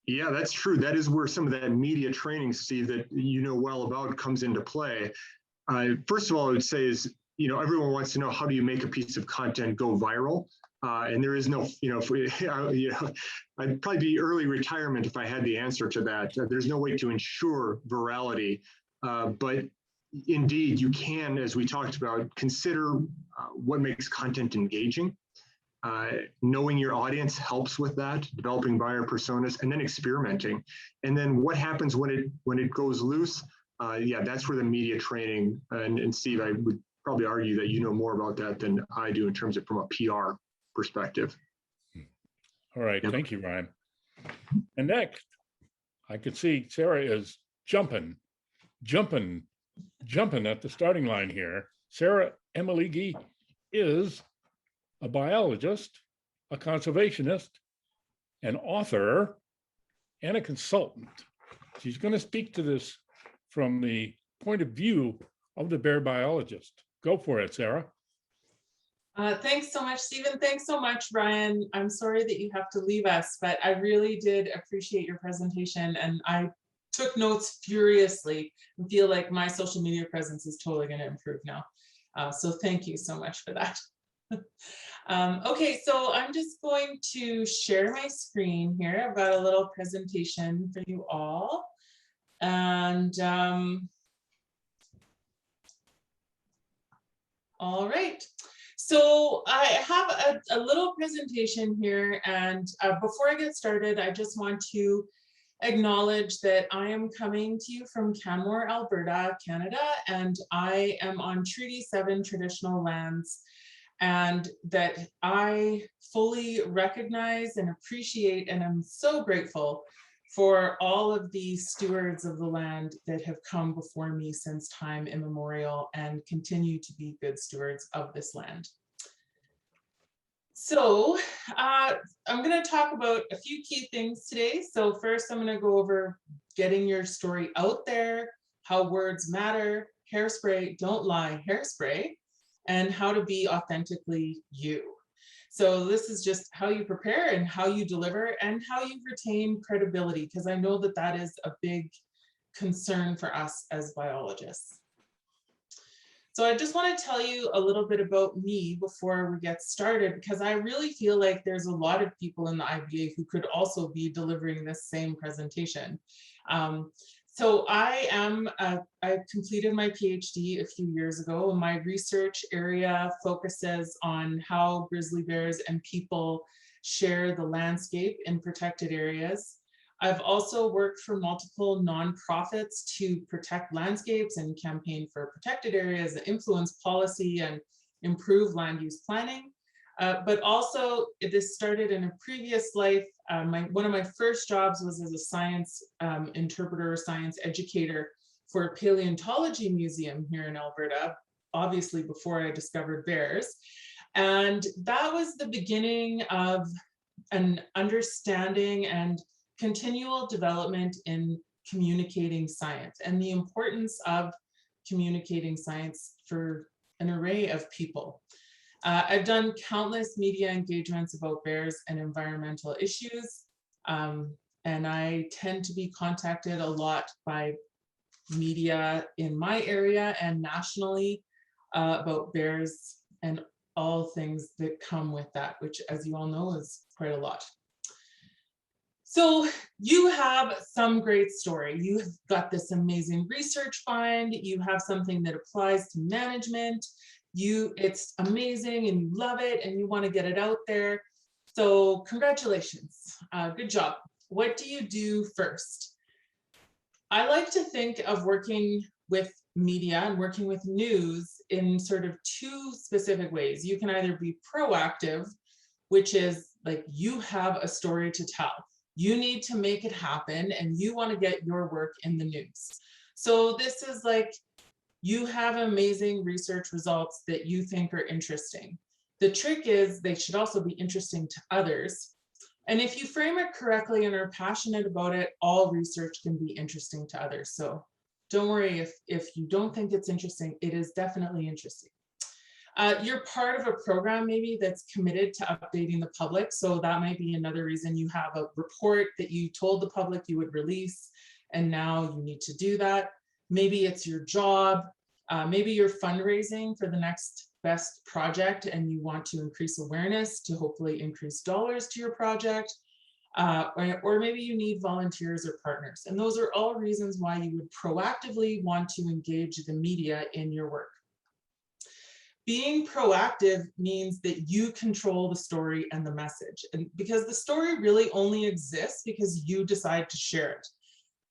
Yeah, that's true. That is where some of that media training, Steve, that well about comes into play. First of all, I would say is, everyone wants to know, how do you make a piece of content go viral? And there is no, if we, I'd probably be early retirement if I had the answer to that. There's no way to ensure virality, but indeed you can, as we talked about, consider what makes content engaging. Knowing your audience helps with that, developing buyer personas, and then experimenting. And then what happens when it goes loose? Yeah, that's where the media training, and Steve, I would probably argue that you know more about that than I do in terms of from a PR perspective. All right, Yep. Thank you, Ryan. And next, I could see Sarah is jumping at the starting line here. Sarah Elmeligi is a biologist, a conservationist, an author, and a consultant. She's going to speak to this from the point of view of the bear biologist. Go for it, Sarah. Thanks so much, Stephen. Thanks so much, Ryan. I'm sorry that you have to leave us, but I really did appreciate your presentation, and I took notes furiously and feel like my social media presence is totally going to improve now. So thank you so much for that. Okay, so I'm just going to share my screen here. I've got a little presentation for you all. And all right. So I have a little presentation here, and before I get started, I just want to acknowledge that I am coming to you from Canmore, Alberta, Canada, and I am on Treaty 7 traditional lands, and that I fully recognize and appreciate, and I'm so grateful for all of the stewards of the land that have come before me since time immemorial and continue to be good stewards of this land. So I'm going to talk about a few key things today. So first, I'm going to go over getting your story out there, how words matter, hairspray, don't lie, hairspray, and how to be authentically you. So this is just how you prepare and how you deliver and how you retain credibility, because I know that that is a big concern for us as biologists. So I just want to tell you a little bit about me before we get started, because I really feel like there's a lot of people in the IBA who could also be delivering this same presentation. So I completed my PhD a few years ago, and my research area focuses on how grizzly bears and people share the landscape in protected areas. I've also worked for multiple nonprofits to protect landscapes and campaign for protected areas, influence policy, and improve land use planning. But also, this started in a previous life. One of my first jobs was as a science interpreter, science educator for a paleontology museum here in Alberta, obviously before I discovered bears. And that was the beginning of an understanding and continual development in communicating science and the importance of communicating science for an array of people. I've done countless media engagements about bears and environmental issues, and I tend to be contacted a lot by media in my area and nationally about bears and all things that come with that, which, as you all know, is quite a lot. So you have some great story. You've got this amazing research find. You have something that applies to management. It's amazing and you love it and you want to get it out there. So congratulations, good job. What do you do first? I like to think of working with media and working with news in sort of two specific ways. You can either be proactive, which is like you have a story to tell. You need to make it happen and you want to get your work in the news. So this is like, you have amazing research results that you think are interesting. The trick is they should also be interesting to others. And if you frame it correctly and are passionate about it, all research can be interesting to others. So don't worry if you don't think it's interesting, it is definitely interesting. You're part of a program maybe that's committed to updating the public. So that might be another reason you have a report that you told the public you would release, and now you need to do that. Maybe it's your job. Maybe you're fundraising for the next best project and you want to increase awareness to hopefully increase dollars to your project, or maybe you need volunteers or partners. And those are all reasons why you would proactively want to engage the media in your work. Being proactive means that you control the story and the message, and because the story really only exists because you decide to share it.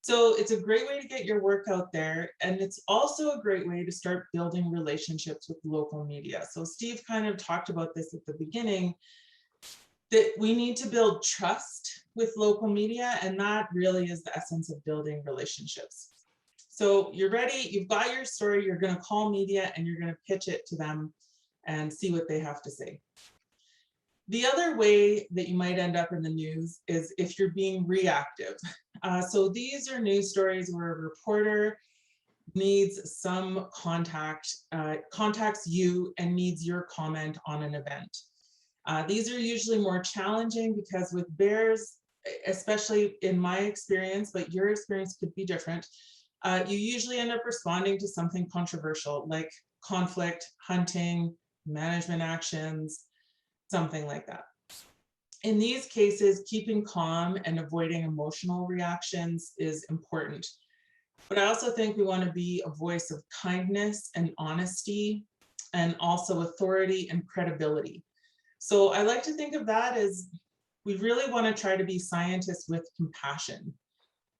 So it's a great way to get your work out there, and it's also a great way to start building relationships with local media. So Steve kind of talked about this at the beginning, that we need to build trust with local media, and that really is the essence of building relationships. So you're ready, you've got your story, you're going to call media and you're going to pitch it to them and see what they have to say. The other way that you might end up in the news is if you're being reactive. So these are news stories where a reporter needs some contacts you and needs your comment on an event. These are usually more challenging because with bears, especially in my experience, but your experience could be different, you usually end up responding to something controversial like conflict, hunting, management actions, something like that. In these cases, keeping calm and avoiding emotional reactions is important. But I also think we want to be a voice of kindness and honesty, and also authority and credibility. So I like to think of that as we really want to try to be scientists with compassion.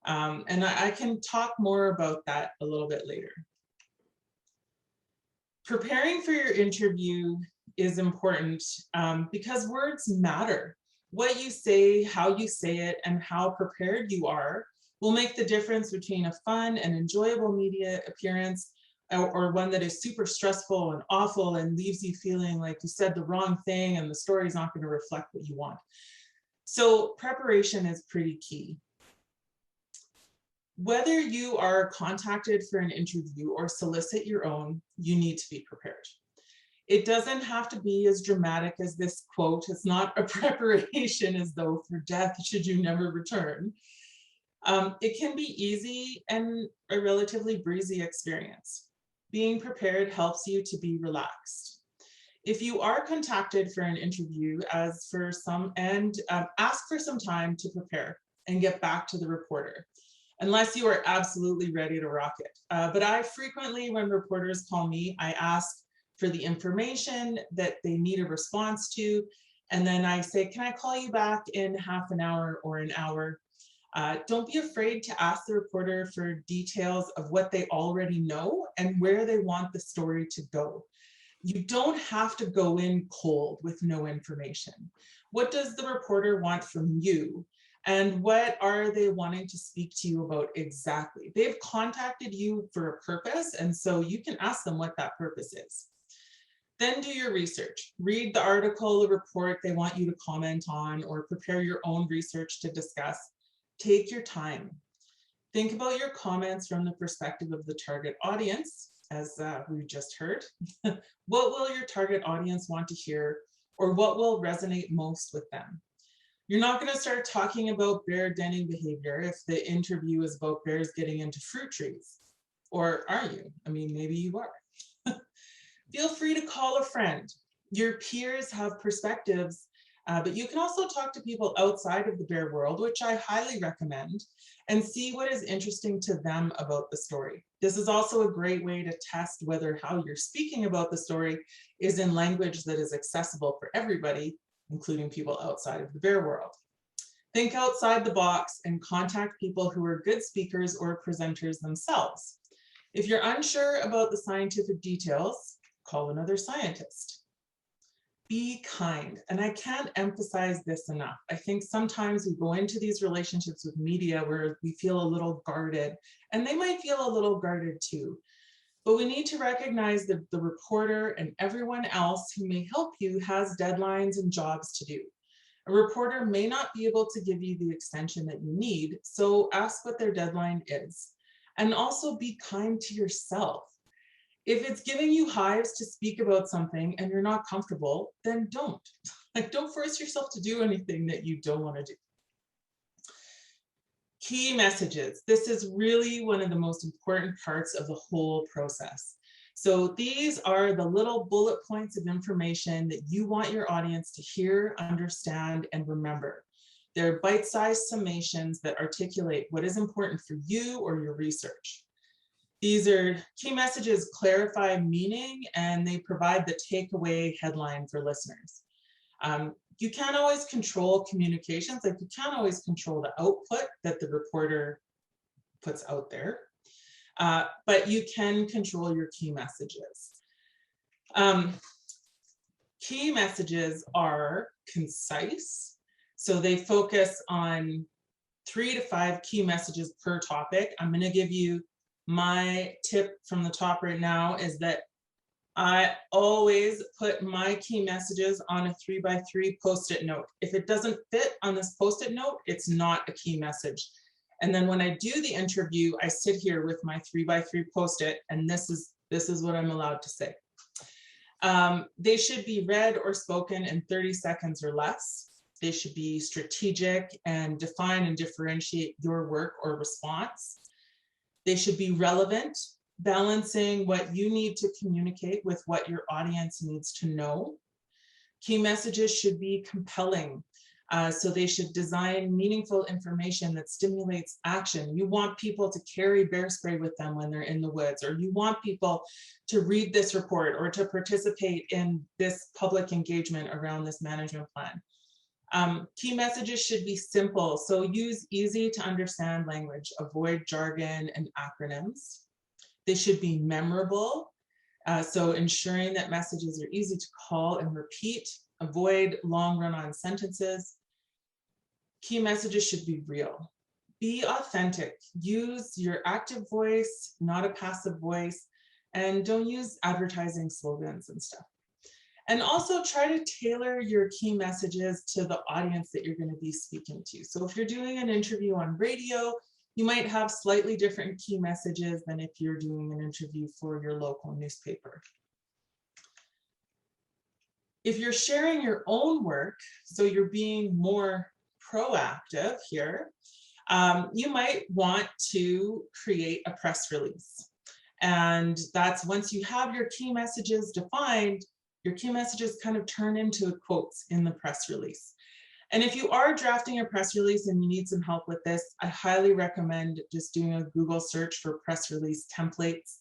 And I can talk more about that a little bit later. Preparing for your interview is important because words matter. What you say, how you say it, and how prepared you are will make the difference between a fun and enjoyable media appearance or one that is super stressful and awful and leaves you feeling like you said the wrong thing and the story is not going to reflect what you want. So preparation is pretty key. Whether you are contacted for an interview or solicit your own, you need to be prepared. It doesn't have to be as dramatic as this quote. It's not a preparation as though for death should you never return. It can be easy and a relatively breezy experience. Being prepared helps you to be relaxed. If you are contacted for an interview, ask for some time to prepare and get back to the reporter, unless you are absolutely ready to rock it. But I frequently, when reporters call me, I ask for the information that they need a response to, and then I say, can I call you back in half an hour or an hour? Don't be afraid to ask the reporter for details of what they already know and where they want the story to go. You don't have to go in cold with no information. What does the reporter want from you? And what are they wanting to speak to you about exactly? They've contacted you for a purpose, and so you can ask them what that purpose is. Then do your research. Read the article, the report they want you to comment on, or prepare your own research to discuss. Take your time. Think about your comments from the perspective of the target audience, as we just heard. What will your target audience want to hear, or what will resonate most with them? You're not going to start talking about bear denning behavior if the interview is about bears getting into fruit trees. Or are you? I mean, maybe you are. Feel free to call a friend. Your peers have perspectives, but you can also talk to people outside of the bear world, which I highly recommend, and see what is interesting to them about the story. This is also a great way to test whether how you're speaking about the story is in language that is accessible for everybody, including people outside of the bear world. Think outside the box and contact people who are good speakers or presenters themselves. If you're unsure about the scientific details, call another scientist. Be kind, and I can't emphasize this enough. I think sometimes we go into these relationships with media where we feel a little guarded, and they might feel a little guarded too. But we need to recognize that the reporter and everyone else who may help you has deadlines and jobs to do. A reporter may not be able to give you the extension that you need, so ask what their deadline is. And also be kind to yourself. If it's giving you hives to speak about something and you're not comfortable, then don't. Don't force yourself to do anything that you don't want to do. Key messages. This is really one of the most important parts of the whole process. So these are the little bullet points of information that you want your audience to hear, understand, and remember. They're bite-sized summations that articulate what is important for you or your research. These are key messages, clarify meaning, and they provide the takeaway headline for listeners. You can't always control communications, like you can't always control the output that the reporter puts out there, but you can control your key messages. Key messages are concise, so they focus on 3 to 5 key messages per topic. I'm going to give you my tip from the top right now is that I always put my key messages on a 3x3 Post-it note. If it doesn't fit on this Post-it note, it's not a key message. And then when I do the interview, I sit here with my 3x3 Post-it, and this is what I'm allowed to say. They should be read or spoken in 30 seconds or less. They should be strategic and define and differentiate your work or response. They should be relevant, balancing what you need to communicate with what your audience needs to know. Key messages should be compelling. So they should design meaningful information that stimulates action. You want people to carry bear spray with them when they're in the woods, or you want people to read this report or to participate in this public engagement around this management plan. Key messages should be simple, so use easy to understand language, avoid jargon and acronyms. They should be memorable, so ensuring that messages are easy to call and repeat, avoid long run-on sentences. Key messages should be real. Be authentic, use your active voice, not a passive voice, and don't use advertising slogans and stuff. And also try to tailor your key messages to the audience that you're going to be speaking to. So if you're doing an interview on radio, you might have slightly different key messages than if you're doing an interview for your local newspaper. If you're sharing your own work, so you're being more proactive here, you might want to create a press release. And that's once you have your key messages defined, your key messages kind of turn into quotes in the press release. And if you are drafting a press release and you need some help with this, I highly recommend just doing a Google search for press release templates.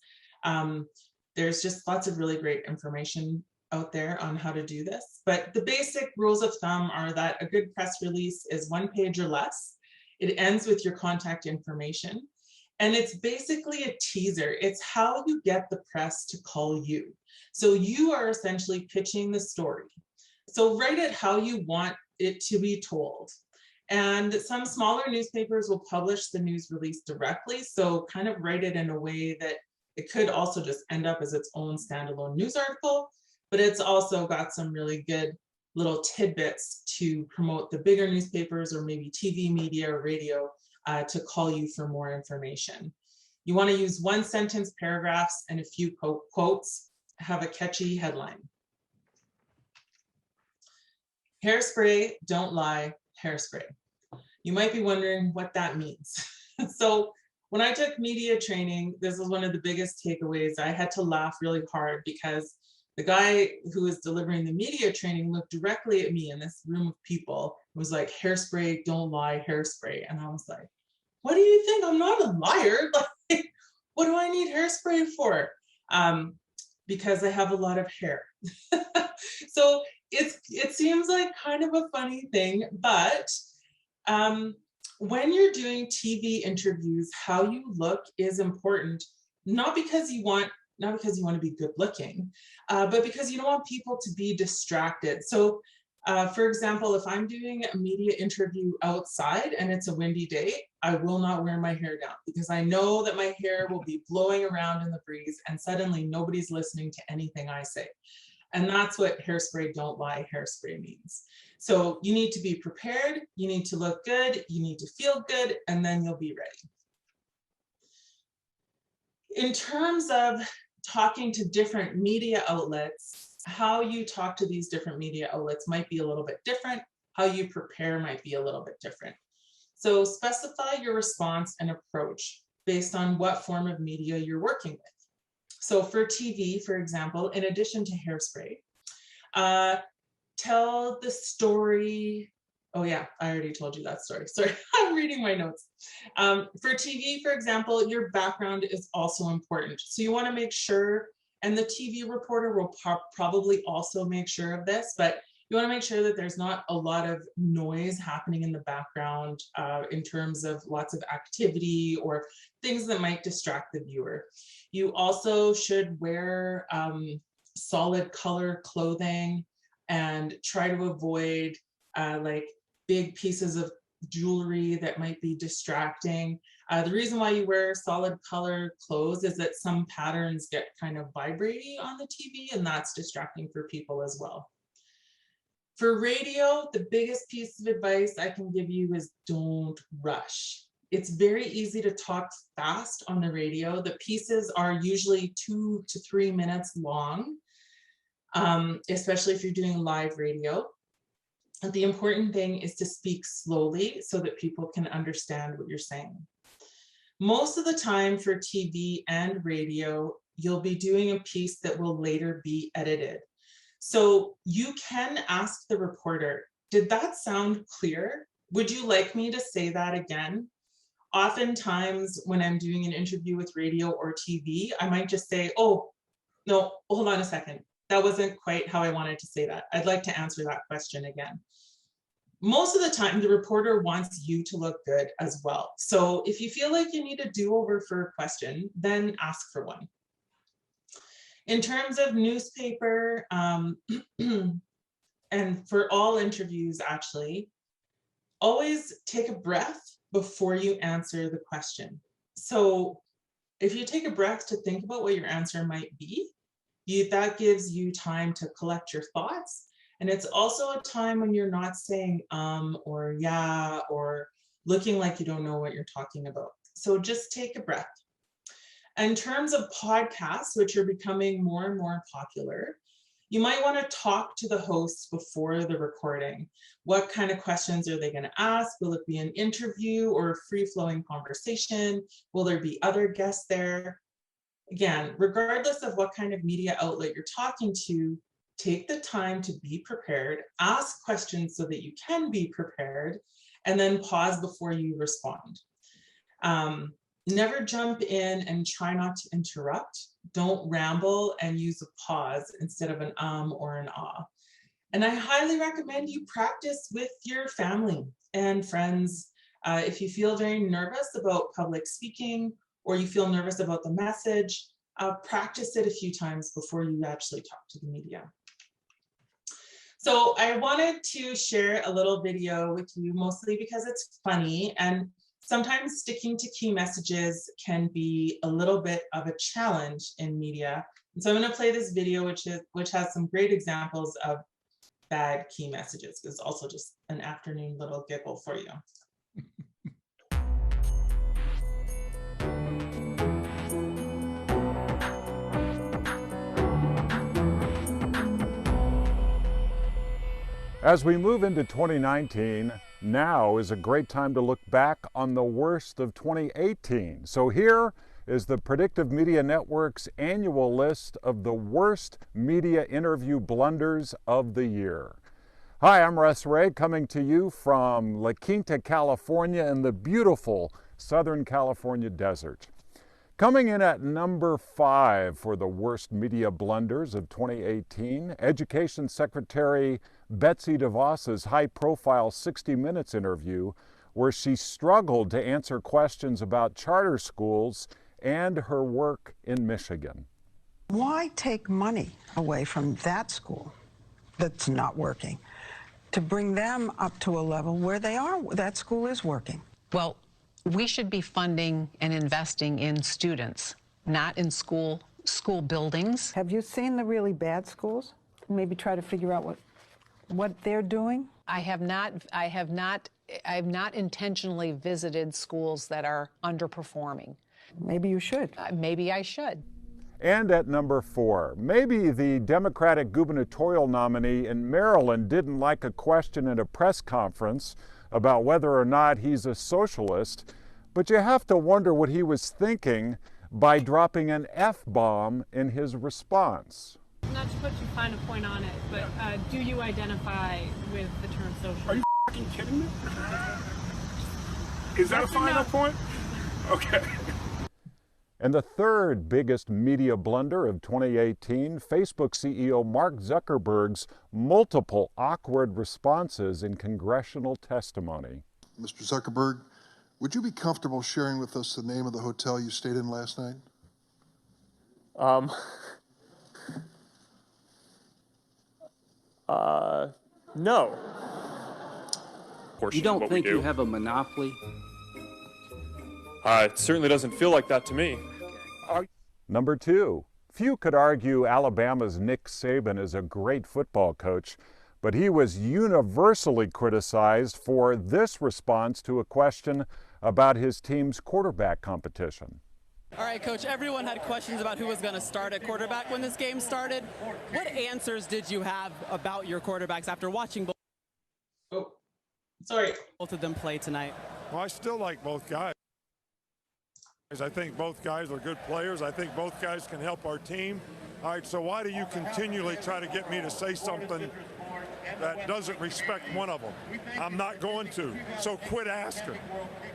There's just lots of really great information out there on how to do this. But the basic rules of thumb are that a good press release is 1 page or less. It ends with your contact information. And it's basically a teaser. It's how you get the press to call you. So you are essentially pitching the story. So write it how you want it to be told. And some smaller newspapers will publish the news release directly. So kind of write it in a way that it could also just end up as its own standalone news article, but it's also got some really good little tidbits to promote the bigger newspapers or maybe TV media or radio to call you for more information. You want to use 1-sentence paragraphs and a few quotes. Have a catchy headline. Hairspray, don't lie, hairspray. You might be wondering what that means. So when I took media training, this was one of the biggest takeaways. I had to laugh really hard because the guy who was delivering the media training looked directly at me in this room of people. It was like, hairspray, don't lie, hairspray. And I was like, what do you think? I'm not a liar. Like, what do I need hairspray for? Because I have a lot of hair. So it seems like kind of a funny thing, but when you're doing TV interviews, how you look is important, not because you want to be good looking, but because you don't want people to be distracted. So for example, if I'm doing a media interview outside and it's a windy day, I will not wear my hair down because I know that my hair will be blowing around in the breeze and suddenly nobody's listening to anything I say. And that's what hairspray, don't lie, hairspray means. So you need to be prepared, you need to look good, you need to feel good, and then you'll be ready. In terms of talking to different media outlets, how you talk to these different media outlets might be a little bit different. How you prepare might be a little bit different. So specify your response and approach based on what form of media you're working with. So for TV, for example, in addition to Hairspray, tell the story. Oh yeah, I already told you that story. Sorry, I'm reading my notes. For TV, for example, your background is also important. So you want to make sure, and the TV reporter will probably also make sure of this, but you want to make sure that there's not a lot of noise happening in the background in terms of lots of activity or things that might distract the viewer. You also should wear solid color clothing and try to avoid like big pieces of jewelry that might be distracting. The reason why you wear solid color clothes is that some patterns get kind of vibrating on the TV, and that's distracting for people as well. For radio, the biggest piece of advice I can give you is don't rush. It's very easy to talk fast on the radio. The pieces are usually 2 to 3 minutes long, especially if you're doing live radio. But the important thing is to speak slowly so that people can understand what you're saying. Most of the time for TV and radio, you'll be doing a piece that will later be edited. So you can ask the reporter, did that sound clear? Would you like me to say that again? Oftentimes when I'm doing an interview with radio or TV, I might just say, oh, no, hold on a second. That wasn't quite how I wanted to say that. I'd like to answer that question again. Most of the time, the reporter wants you to look good as well. So if you feel like you need a do-over for a question, then ask for one. In terms of newspaper, and for all interviews actually, always take a breath before you answer the question. So if you take a breath to think about what your answer might be, that gives you time to collect your thoughts. And it's also a time when you're not saying or yeah, or looking like you don't know what you're talking about. So just take a breath. In terms of podcasts, which are becoming more and more popular, you might want to talk to the hosts before the recording. What kind of questions are they going to ask? Will it be an interview or a free-flowing conversation? Will there be other guests there? Again, regardless of what kind of media outlet you're talking to, take the time to be prepared, ask questions so that you can be prepared, and then pause before you respond. Never jump in and try not to interrupt. Don't ramble and use a pause instead of an or an ah. And I highly recommend you practice with your family and friends. If you feel very nervous about public speaking or you feel nervous about the message, practice it a few times before you actually talk to the media. So I wanted to share a little video with you, mostly because it's funny, and sometimes sticking to key messages can be a little bit of a challenge in media. And so I'm going to play this video, which has some great examples of bad key messages. It's also just an afternoon little giggle for you. As we move into 2019, now is a great time to look back on the worst of 2018. So here is the Predictive Media Network's annual list of the worst media interview blunders of the year. Hi, I'm Russ Ray, coming to you from La Quinta, California, in the beautiful Southern California desert. Coming in at number 5 for the worst media blunders of 2018, Education Secretary Betsy DeVos's high-profile 60 Minutes interview, where she struggled to answer questions about charter schools and her work in Michigan. Why take money away from that school that's not working to bring them up to a level where that school is working? Well, we should be funding and investing in students, not in school buildings. Have you seen the really bad schools? Maybe try to figure out what they're doing? I have not intentionally visited schools that are underperforming. Maybe you should. Maybe I should. And at number 4, maybe the Democratic gubernatorial nominee in Maryland didn't like a question at a press conference about whether or not he's a socialist, but you have to wonder what he was thinking by dropping an F-bomb in his response. Not to put too fine a point on it, but do you identify with the term social? Are you f***ing kidding me? Is that a final point? Okay. And the third biggest media blunder of 2018, Facebook CEO Mark Zuckerberg's multiple awkward responses in congressional testimony. Mr. Zuckerberg, would you be comfortable sharing with us the name of the hotel you stayed in last night? No. You don't think you have a monopoly? It certainly doesn't feel like that to me. Number two, few could argue Alabama's Nick Saban is a great football coach, but he was universally criticized for this response to a question about his team's quarterback competition. All right, Coach, everyone had questions about who was going to start at quarterback when this game started. What answers did you have about your quarterbacks after watching both of them play tonight? Well, I still like both guys. I think both guys are good players. I think both guys can help our team. All right, so why do you continually try to get me to say something that doesn't respect one of them? I'm not going to, so quit asking.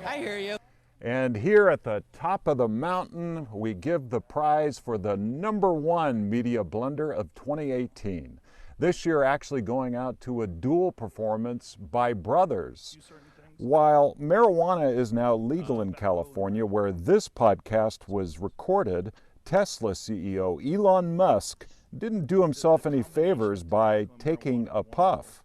I hear you. And here at the top of the mountain, we give the prize for the #1 media blunder of 2018. This year actually going out to a dual performance by brothers. While marijuana is now legal in California, where this podcast was recorded, Tesla CEO Elon Musk didn't do himself any favors by taking a puff.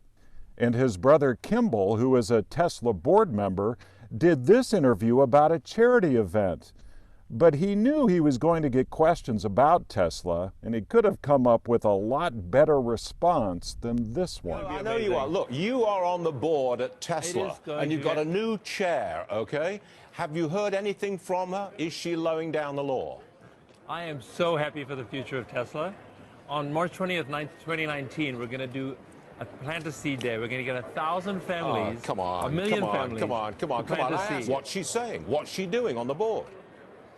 And his brother Kimball, who is a Tesla board member, did this interview about a charity event. But he knew he was going to get questions about Tesla, and he could have come up with a lot better response than this one. I know you are. Look, you are on the board at Tesla, and you've got a new chair, okay? Have you heard anything from her? Is she lowering down the law? I am so happy for the future of Tesla. On March 20th, 2019, we're going to do a plant a seed day. We're going to get 1,000 families. Come on, 1 million families. Come on. I asked what she's saying. What's she doing on the board?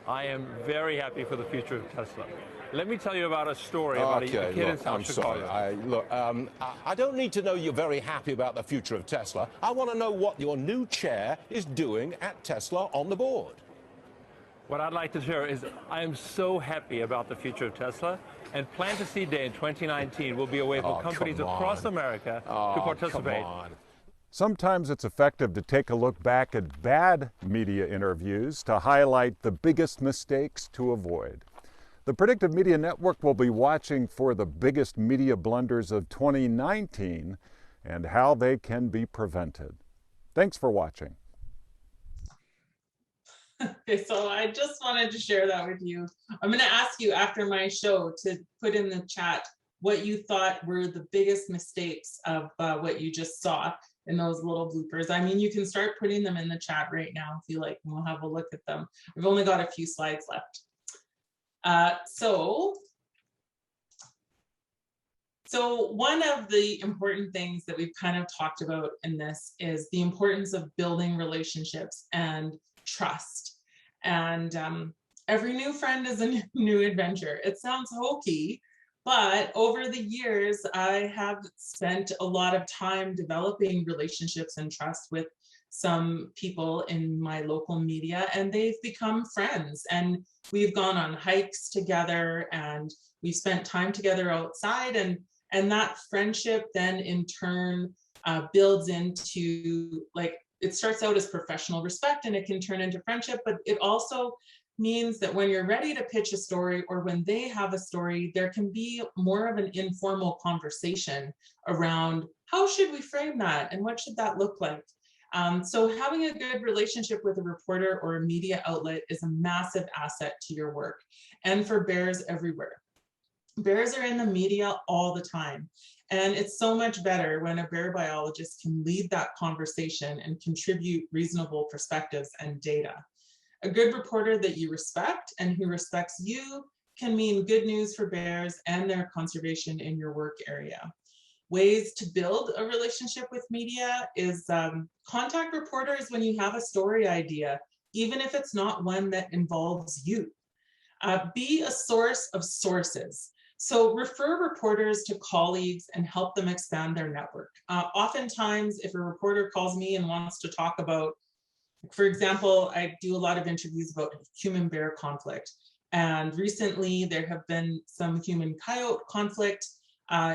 I am very happy for the future of Tesla. Let me tell you about a story about a kid in South Chicago. I don't need to know you're very happy about the future of Tesla. I want to know what your new chair is doing at Tesla on the board. What I'd like to share is I am so happy about the future of Tesla, and Plant a Seed Day in 2019 will be a way for companies across America to participate. Sometimes it's effective to take a look back at bad media interviews to highlight the biggest mistakes to avoid. The Predictive Media Network will be watching for the biggest media blunders of 2019 and how they can be prevented. Thanks for watching. Okay, so I just wanted to share that with you. I'm going to ask you after my show to put in the chat what you thought were the biggest mistakes of what you just saw in those little bloopers. I mean, you can start putting them in the chat right now if you like, and we'll have a look at them. We've only got a few slides left. So one of the important things that we've kind of talked about in this is the importance of building relationships and trust. And every new friend is a new adventure. It sounds hokey, but over the years, I have spent a lot of time developing relationships and trust with some people in my local media, and they've become friends. And we've gone on hikes together, and we've spent time together outside, and that friendship then in turn builds into, like, it starts out as professional respect and it can turn into friendship, but it also means that when you're ready to pitch a story or when they have a story, there can be more of an informal conversation around how should we frame that and what should that look like. So having a good relationship with a reporter or a media outlet is a massive asset to your work, and for bears everywhere. Bears are in the media all the time, and it's so much better when a bear biologist can lead that conversation and contribute reasonable perspectives and data. A good reporter that you respect and who respects you can mean good news for bears and their conservation in your work area. Ways to build a relationship with media is contact reporters when you have a story idea, even if it's not one that involves you. Be a source of sources. So refer reporters to colleagues and help them expand their network. Oftentimes, if a reporter calls me and wants to talk about, for example, I do a lot of interviews about human-bear conflict. And recently there have been some human-coyote conflict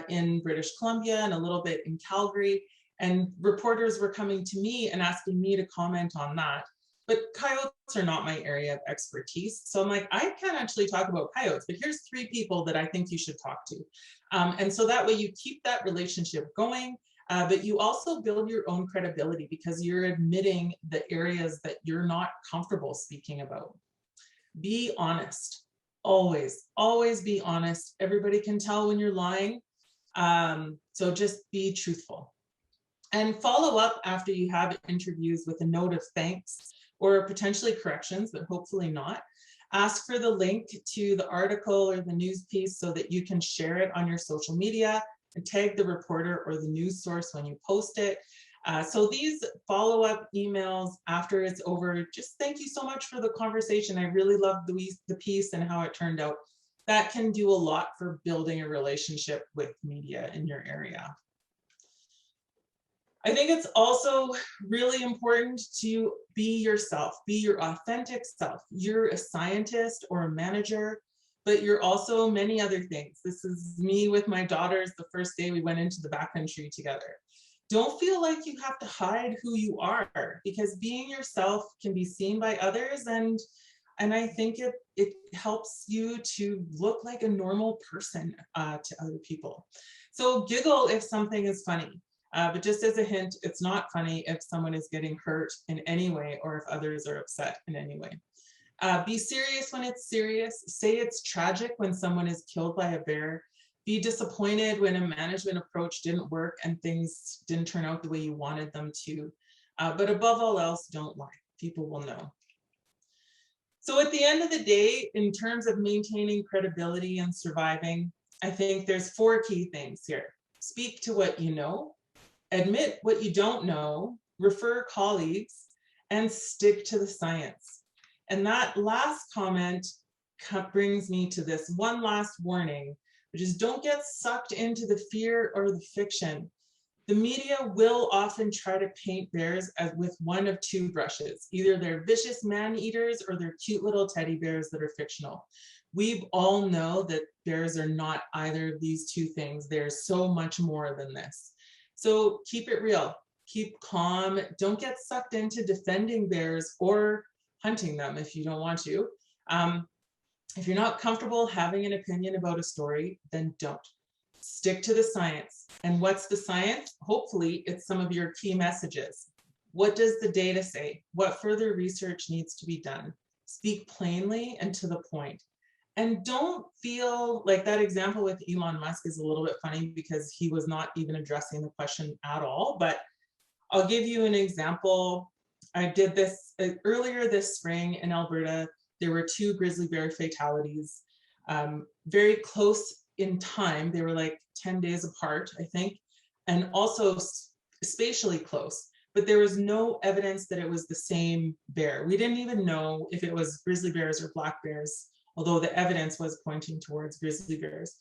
in British Columbia and a little bit in Calgary. And reporters were coming to me and asking me to comment on that. But coyotes are not my area of expertise. So I'm like, I can't actually talk about coyotes, but here's 3 people that I think you should talk to. And so that way you keep that relationship going, but you also build your own credibility because you're admitting the areas that you're not comfortable speaking about. Be honest, always, always be honest. Everybody can tell when you're lying. So just be truthful. And follow up after you have interviews with a note of thanks or potentially corrections, but hopefully not. Ask for the link to the article or the news piece so that you can share it on your social media and tag the reporter or the news source when you post it. So these follow-up emails after it's over, just thank you so much for the conversation. I really loved the piece and how it turned out. That can do a lot for building a relationship with media in your area. I think it's also really important to be yourself, be your authentic self. You're a scientist or a manager, but you're also many other things. This is me with my daughters the first day we went into the backcountry together. Don't feel like you have to hide who you are, because being yourself can be seen by others, and I think it helps you to look like a normal person to other people. So giggle if something is funny. But just as a hint, it's not funny if someone is getting hurt in any way or if others are upset in any way. Be serious when it's serious. Say it's tragic when someone is killed by a bear. Be disappointed when a management approach didn't work and things didn't turn out the way you wanted them to. But above all else, don't lie. People will know. So at the end of the day, in terms of maintaining credibility and surviving, I think there's 4 key things here. Speak to what you know. Admit what you don't know, refer colleagues, and stick to the science. And that last comment brings me to this one last warning, which is don't get sucked into the fear or the fiction. The media will often try to paint bears as with one of 2 brushes. Either they're vicious man-eaters or they're cute little teddy bears that are fictional. We all know that bears are not either of these 2 things. There's so much more than this. So keep it real, keep calm, don't get sucked into defending bears or hunting them if you don't want to. If you're not comfortable having an opinion about a story, then don't. Stick to the science. And what's the science? Hopefully it's some of your key messages. What does the data say? What further research needs to be done? Speak plainly and to the point. And don't feel like that example with Elon Musk is a little bit funny because he was not even addressing the question at all. But I'll give you an example. I did this earlier this spring in Alberta. There were 2 grizzly bear fatalities, very close in time. They were like 10 days apart, I think, and also spatially close. But there was no evidence that it was the same bear. We didn't even know if it was grizzly bears or black bears, although the evidence was pointing towards grizzly bears.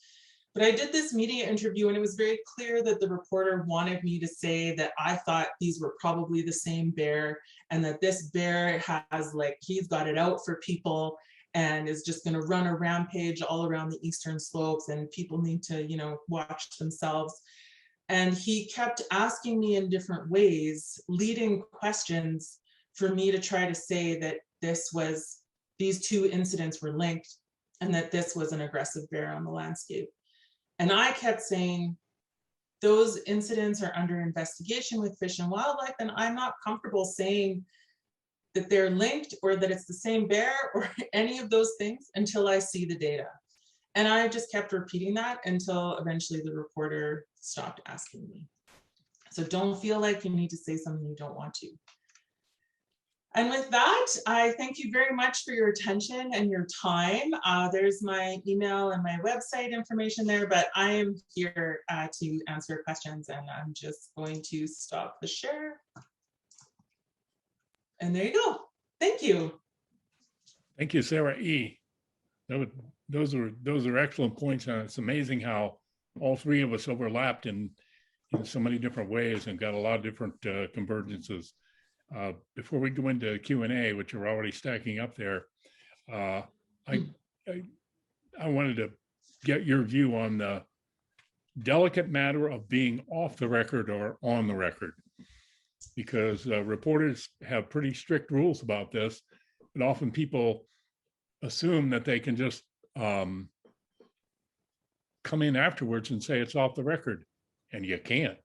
But I did this media interview and it was very clear that the reporter wanted me to say that I thought these were probably the same bear and that this bear has he's got it out for people and is just gonna run a rampage all around the eastern slopes and people need to, watch themselves. And he kept asking me in different ways, leading questions for me to try to say that these 2 incidents were linked and that this was an aggressive bear on the landscape. And I kept saying, those incidents are under investigation with Fish and Wildlife, and I'm not comfortable saying that they're linked or that it's the same bear or any of those things until I see the data. And I just kept repeating that until eventually the reporter stopped asking me. So don't feel like you need to say something you don't want to. And with that, I thank you very much for your attention and your time. There's my email and my website information there, but I am here to answer questions, and I'm just going to stop the share. And there you go. Thank you. Thank you, Sarah E. Those are excellent points, and it's amazing how all three of us overlapped in so many different ways and got a lot of different convergences. Before we go into Q&A, which are already stacking up there, I wanted to get your view on the delicate matter of being off the record or on the record, because reporters have pretty strict rules about this, but often people assume that they can just come in afterwards and say it's off the record, and you can't.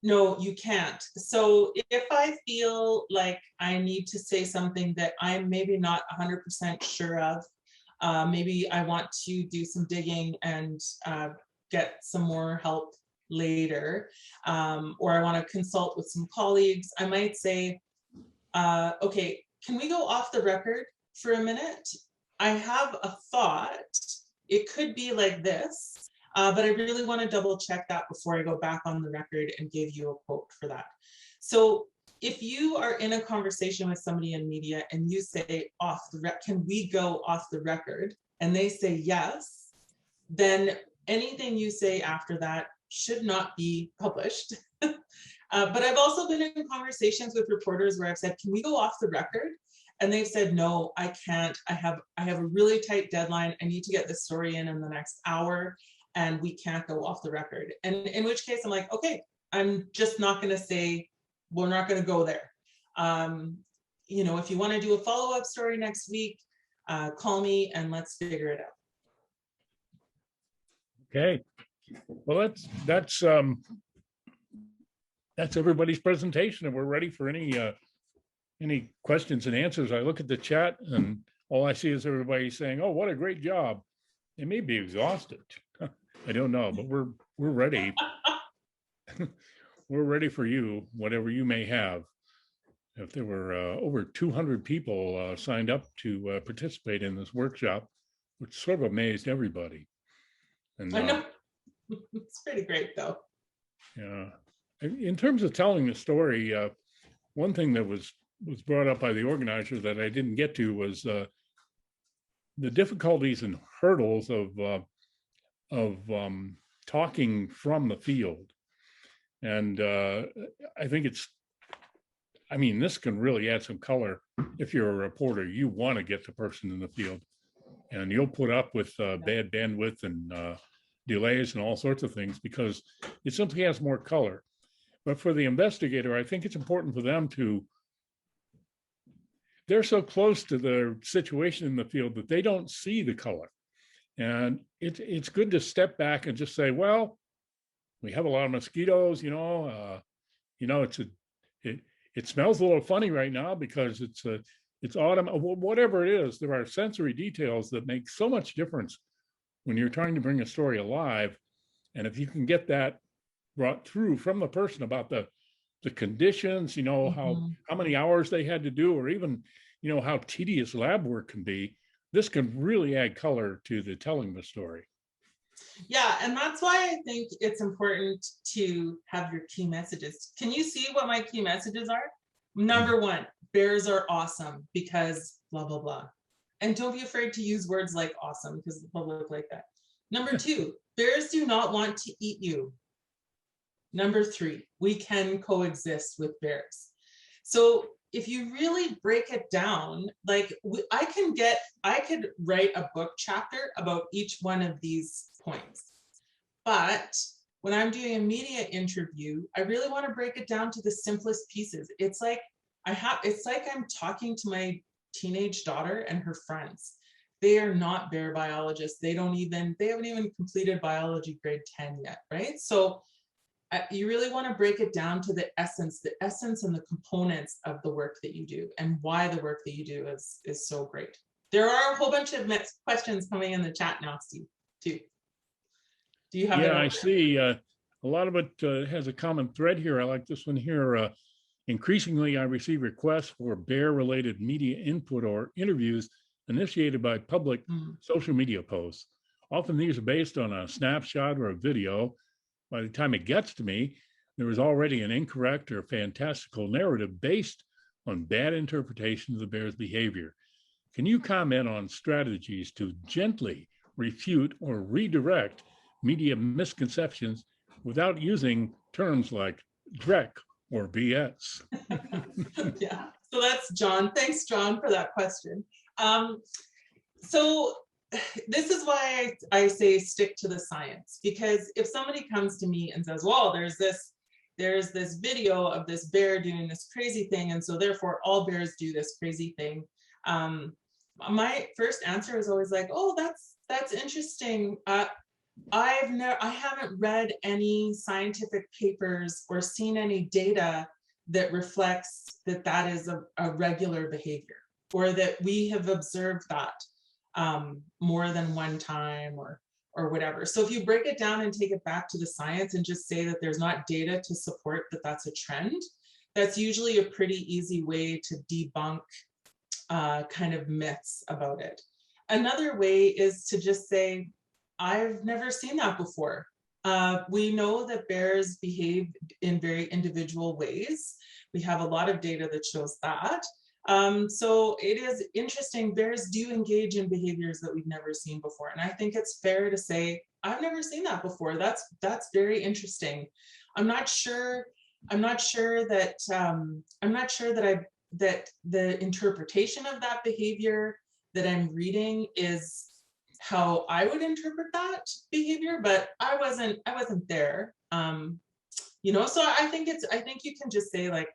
No, you can't. So if I feel like I need to say something that I'm maybe not 100% sure of, maybe I want to do some digging and get some more help later, or I want to consult with some colleagues, I might say, okay, can we go off the record for a minute? I have a thought. It could be like this, but I really want to double check that before I go back on the record and give you a quote for that. So if you are in a conversation with somebody in media and you say can we go off the record? And they say yes, then anything you say after that should not be published. But I've also been in conversations with reporters where I've said, can we go off the record? And they've said, no, I can't. I have a really tight deadline. I need to get this story in the next hour, and we can't go off the record. And in which case I'm like, okay, I'm just not going to say, we're not going to go there. You know, if you want to do a follow-up story next week, call me and let's figure it out. Okay. Well, that's everybody's presentation, and we're ready for any questions and answers. I look at the chat and all I see is everybody saying, oh, what a great job. They may be exhausted. I don't know, but we're ready. We're ready for you, whatever you may have. If there were over 200 people signed up to participate in this workshop, which sort of amazed everybody. And I know. It's pretty great though. Yeah. In terms of telling the story, one thing that was brought up by the organizer that I didn't get to was the difficulties and hurdles of talking from the field. And I think this can really add some color. If you're a reporter, you want to get the person in the field, and you'll put up with bad bandwidth and delays and all sorts of things because it simply has more color. But for the investigator, I think it's important for them they're so close to the situation in the field that they don't see the color. And it's good to step back and just say, well, we have a lot of mosquitoes, it smells a little funny right now because it's autumn, whatever it is. There are sensory details that make so much difference when you're trying to bring a story alive. And if you can get that brought through from the person about the conditions, how many hours they had to do, or even, how tedious lab work can be, this can really add color to the telling the story. Yeah, and that's why I think it's important to have your key messages. Can you see what my key messages are? Number one, bears are awesome because blah, blah, blah. And don't be afraid to use words like awesome because the public like that. Number two, bears do not want to eat you. Number three, we can coexist with bears. So if you really break it down, like I could write a book chapter about each one of these points. But when I'm doing a media interview, I really want to break it down to the simplest pieces. It's like I'm talking to my teenage daughter and her friends. They are not bear biologists. They haven't even completed biology grade 10 yet, right? So you really want to break it down to the essence and the components of the work that you do and why the work that you do is so great. There are a whole bunch of questions coming in the chat now, Steve, too. Do you have? Yeah, I see. A lot of it has a common thread here. I like this one here. Increasingly, I receive requests for bear-related media input or interviews initiated by public social media posts. Often these are based on a snapshot or a video. By the time it gets to me, there is already an incorrect or fantastical narrative based on bad interpretation of the bear's behavior. Can you comment on strategies to gently refute or redirect media misconceptions without using terms like dreck or BS? Yeah, so that's John. Thanks, John, for that question. So this is why I say stick to the science, because if somebody comes to me and says, well, there's this video of this bear doing this crazy thing, and so therefore all bears do this crazy thing. My first answer is always like, oh, that's interesting. I haven't read any scientific papers or seen any data that reflects that that is a regular behavior, or that we have observed that more than one time or whatever. So if you break it down and take it back to the science and just say that there's not data to support that that's a trend, that's usually a pretty easy way to debunk kind of myths about it. Another way is to just say, I've never seen that before. We know that bears behave in very individual ways. We have a lot of data that shows that. So it is interesting, bears do engage in behaviors that we've never seen before. And I think it's fair to say, I've never seen that before. That's very interesting. I'm not sure that the interpretation of that behavior that I'm reading is how I would interpret that behavior, but I wasn't there. So I think you can just say, like,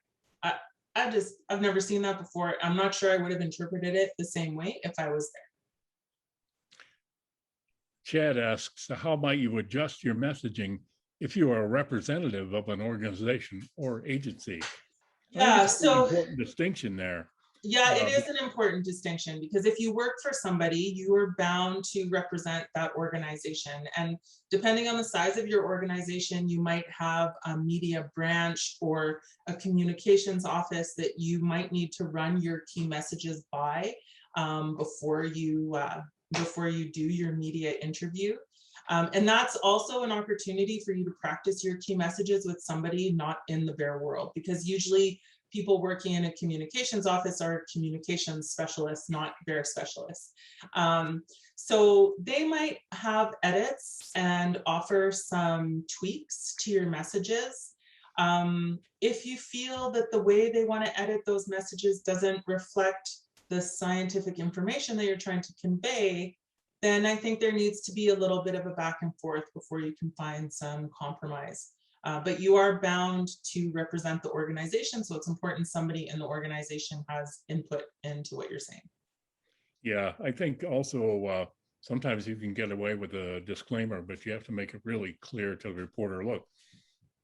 I've never seen that before. I'm not sure I would have interpreted it the same way if I was there. Chad asks, how might you adjust your messaging if you are a representative of an organization or agency? Yeah, so important distinction there. Yeah, it is an important distinction, because if you work for somebody, you are bound to represent that organization. And depending on the size of your organization, you might have a media branch or a communications office that you might need to run your key messages by before you do your media interview. And that's also an opportunity for you to practice your key messages with somebody not in the bear world, because usually people working in a communications office are communications specialists, not bear specialists. So they might have edits and offer some tweaks to your messages. If you feel that the way they want to edit those messages doesn't reflect the scientific information that you're trying to convey, then I think there needs to be a little bit of a back and forth before you can find some compromise. But you are bound to represent the organization, so it's important somebody in the organization has input into what you're saying. Yeah, I think also sometimes you can get away with a disclaimer, but you have to make it really clear to the reporter, look,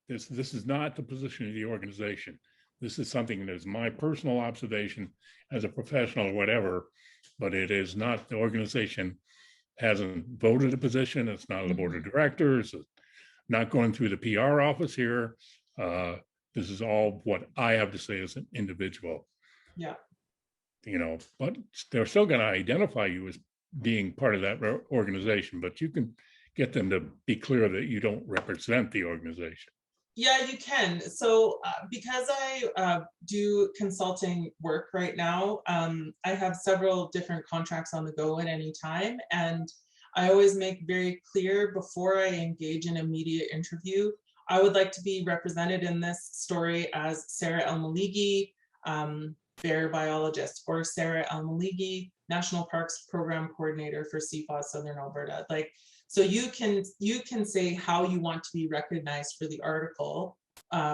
this is not the position of the organization. This is something that is my personal observation as a professional or whatever, but it is not, the organization hasn't voted a position. It's not the board of directors. It's not going through the PR office here. This is all what I have to say as an individual. Yeah. But they're still going to identify you as being part of that organization, but you can get them to be clear that you don't represent the organization. Yeah, you can. So because I do consulting work right now, I have several different contracts on the go at any time. And I always make very clear before I engage in a media interview, I would like to be represented in this story as Sarah Elmeligi, Bear Biologist, or Sarah Elmeligi, National Parks Program Coordinator for CFAW Southern Alberta. So you can say how you want to be recognized for the article,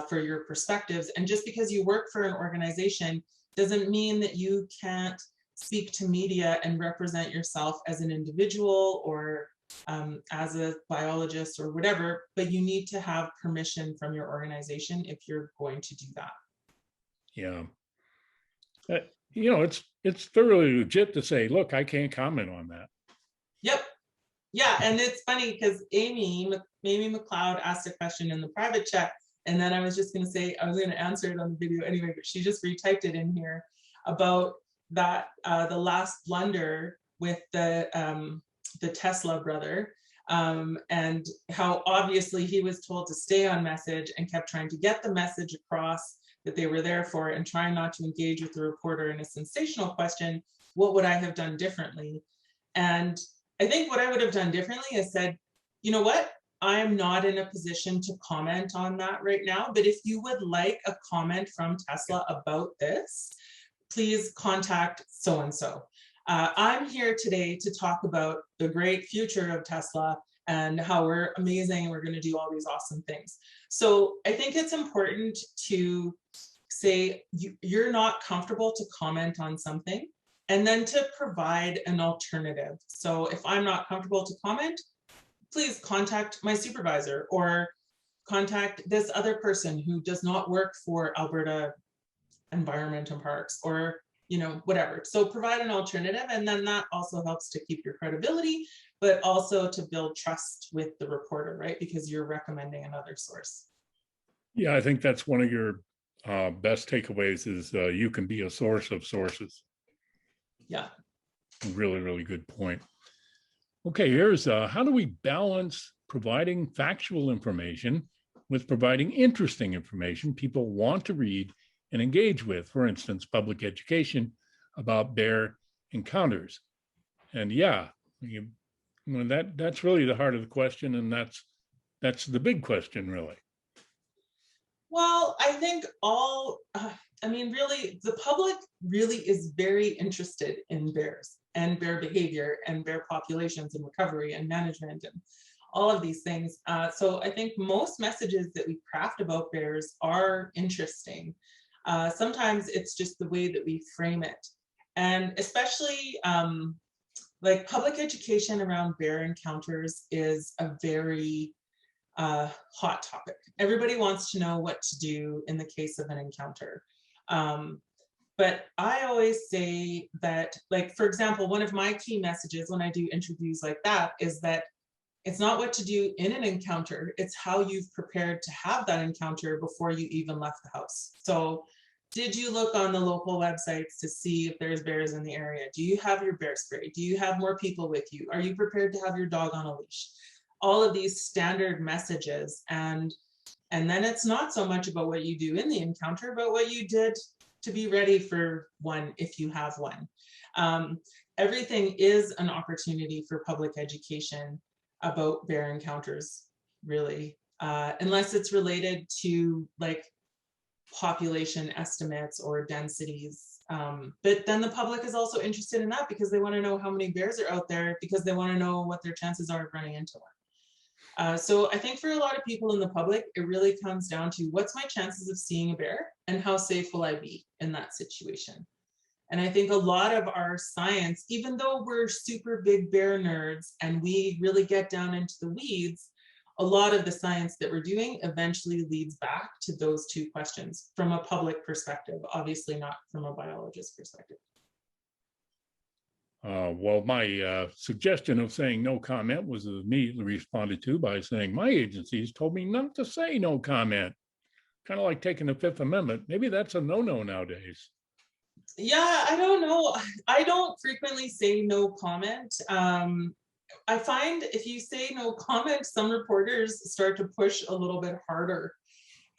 for your perspectives. And just because you work for an organization doesn't mean that you can't speak to media and represent yourself as an individual or as a biologist or whatever, but you need to have permission from your organization if you're going to do that. Yeah. It's thoroughly legit to say, look, I can't comment on that. Yep. Yeah, and it's funny because Amy McLeod asked a question in the private chat, and then I was just going to say I was going to answer it on the video anyway, but she just retyped it in here about that the last blunder with the Tesla brother, and how obviously he was told to stay on message and kept trying to get the message across that they were there for and trying not to engage with the reporter in a sensational question. what would I have done differently? And I think what I would have done differently is said, you know what? I'm not in a position to comment on that right now, but if you would like a comment from Tesla about this, please contact so-and-so. I'm here today to talk about the great future of Tesla and how we're amazing and we're going to do all these awesome things. So I think it's important to say you're not comfortable to comment on something and then to provide an alternative. So if I'm not comfortable to comment, please contact my supervisor or contact this other person who does not work for Alberta Environment and Parks, or whatever. So provide an alternative, and then that also helps to keep your credibility, but also to build trust with the reporter, right? Because you're recommending another source. Yeah, I think that's one of your best takeaways is you can be a source of sources. Yeah. Really, really good point. Okay, here's how do we balance providing factual information with providing interesting information people want to read and engage with, for instance, public education about bear encounters. And yeah, that's really the heart of the question, and that's the big question, really. Well, I think really, the public really is very interested in bears and bear behavior and bear populations and recovery and management and all of these things. So I think most messages that we craft about bears are interesting. Sometimes it's just the way that we frame it. And especially like public education around bear encounters is a very hot topic. Everybody wants to know what to do in the case of an encounter. But I always say that, like, for example, one of my key messages when I do interviews like that is that it's not what to do in an encounter, it's how you've prepared to have that encounter before you even left the house. So did you look on the local websites to see if there's bears in the area? Do you have your bear spray? Do you have more people with you? Are you prepared to have your dog on a leash? All of these standard messages. And then it's not so much about what you do in the encounter, but what you did to be ready for one if you have one. Everything is an opportunity for public education about bear encounters, really, unless it's related to like population estimates or densities. But then the public is also interested in that because they want to know how many bears are out there, because they want to know what their chances are of running into one. So I think for a lot of people in the public, it really comes down to what's my chances of seeing a bear and how safe will I be in that situation? And I think a lot of our science, even though we're super big bear nerds and we really get down into the weeds, a lot of the science that we're doing eventually leads back to those two questions from a public perspective, obviously not from a biologist perspective. Well, my suggestion of saying no comment was immediately responded to by saying my agencies told me not to say no comment. Kind of like taking the Fifth Amendment. Maybe that's a no-no nowadays. Yeah, I don't know. I don't frequently say no comment. I find if you say no comment, some reporters start to push a little bit harder,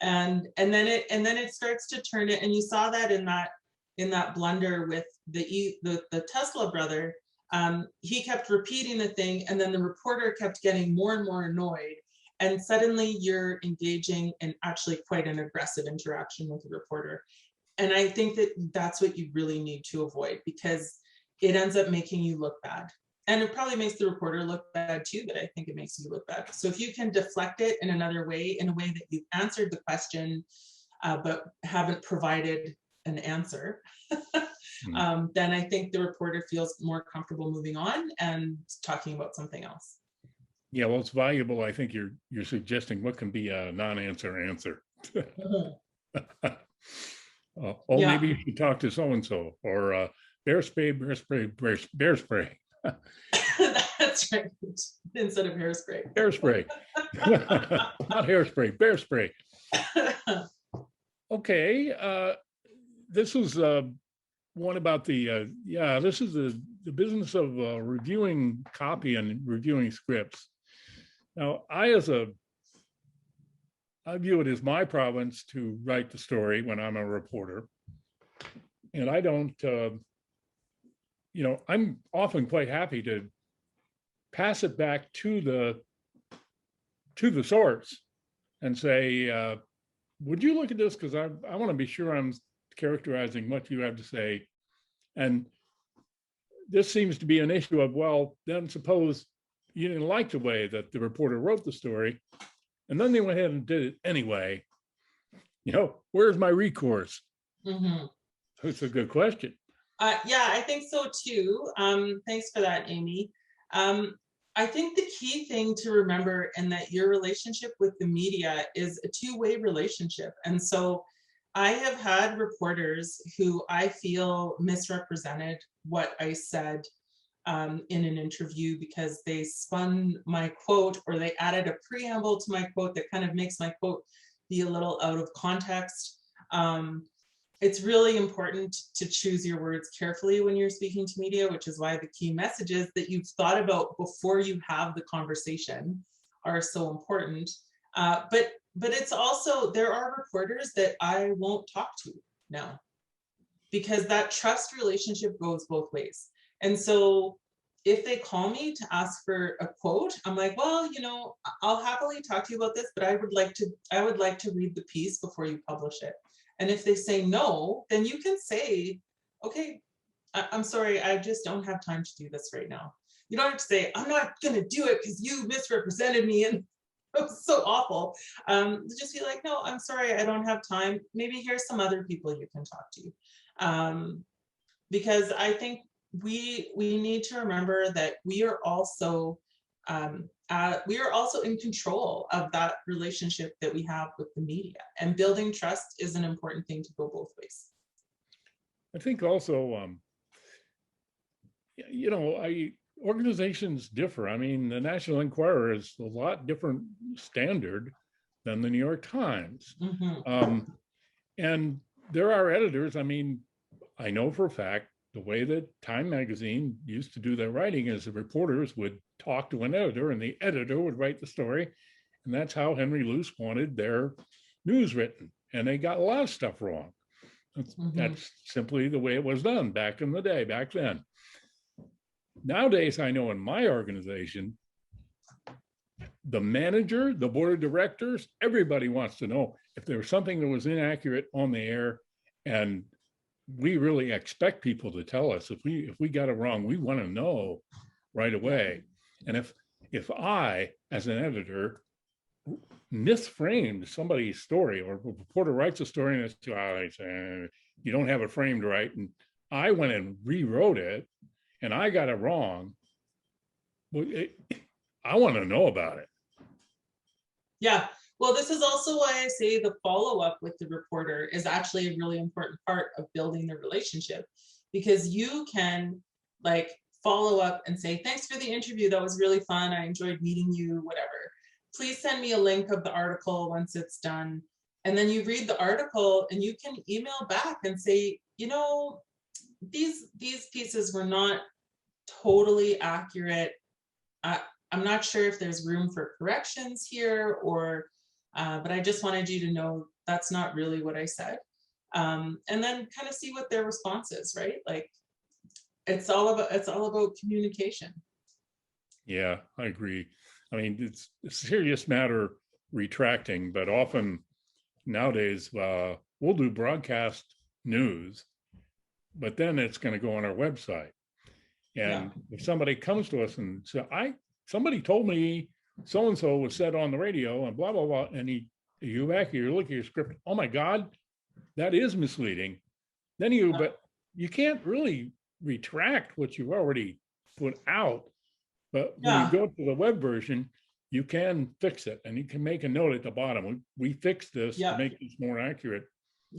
and then it starts to turn it. And you saw that in that blunder with the Tesla brother. He kept repeating the thing, and then the reporter kept getting more and more annoyed. And suddenly you're engaging in actually quite an aggressive interaction with the reporter. And I think that that's what you really need to avoid, because it ends up making you look bad. And it probably makes the reporter look bad too, but I think it makes you look bad. So if you can deflect it in another way, in a way that you've answered the question, but haven't provided an answer, then I think the reporter feels more comfortable moving on and talking about something else. Yeah, well, it's valuable. I think you're suggesting what can be a non-answer answer. Maybe you should talk to so-and-so, or bear spray, bear spray, bear spray. That's right. Instead of hairspray. Hairspray. Not hairspray, bear spray. Okay. This was one about this is the business of reviewing copy and reviewing scripts. Now, I view it as my province to write the story when I'm a reporter. And I don't I'm often quite happy to pass it back to the source and say, would you look at this? Because I want to be sure I'm characterizing what you have to say. And this seems to be an issue of, well, then suppose you didn't like the way that the reporter wrote the story, and then they went ahead and did it anyway. Where's my recourse? Mm-hmm. That's a good question. Yeah, I think so too. Thanks for that, Amy. I think the key thing to remember in that your relationship with the media is a two-way relationship. And so I have had reporters who I feel misrepresented what I said in an interview because they spun my quote or they added a preamble to my quote that kind of makes my quote be a little out of context. It's really important to choose your words carefully when you're speaking to media, which is why the key messages that you've thought about before you have the conversation are so important. But it's also, there are reporters that I won't talk to now because that trust relationship goes both ways. And so if they call me to ask for a quote, I'm like, well, I'll happily talk to you about this, but I would like to read the piece before you publish it. And if they say no, then you can say, okay, I'm sorry, I just don't have time to do this right now. You don't have to say, I'm not going to do it because you misrepresented me and it was so awful. Just be like, no, I'm sorry, I don't have time. Maybe here's some other people you can talk to. Because I think we need to remember that we are also in control of that relationship that we have with the media, and building trust is an important thing to go both ways. I think also, organizations differ. I mean, the National Enquirer is a lot different standard than the New York Times. Mm-hmm. And there are editors. I mean, I know for a fact the way that Time magazine used to do their writing is the reporters would talk to an editor and the editor would write the story. And that's how Henry Luce wanted their news written. And they got a lot of stuff wrong. That's simply the way it was done back in the day, back then. Nowadays, I know in my organization, the manager, the board of directors, everybody wants to know if there was something that was inaccurate on the air, and we really expect people to tell us if we got it wrong. We want to know right away. And if I, as an editor, misframed somebody's story, or a reporter writes a story and it's you don't have it framed right, and I went and rewrote it and I got it wrong, well, I want to know about it. Yeah. Well, this is also why I say the follow-up with the reporter is actually a really important part of building the relationship, because you can follow up and say, thanks for the interview. That was really fun. I enjoyed meeting you, whatever. Please send me a link of the article once it's done. And then you read the article and you can email back and say, these pieces were not totally accurate. I'm not sure if there's room for corrections here, but I just wanted you to know that's not really what I said. And then kind of see what their response is, right? It's all about communication. Yeah, I agree. I mean, it's a serious matter retracting, but often nowadays we'll do broadcast news, but then it's going to go on our website. And if somebody comes to us and says, somebody told me so-and-so was said on the radio and blah, blah, blah, and you back here, you look at your script, oh my God, that is misleading. Then but you can't really retract what you've already put out. But when you go to the web version, you can fix it, and you can make a note at the bottom. We fixed this to make this more accurate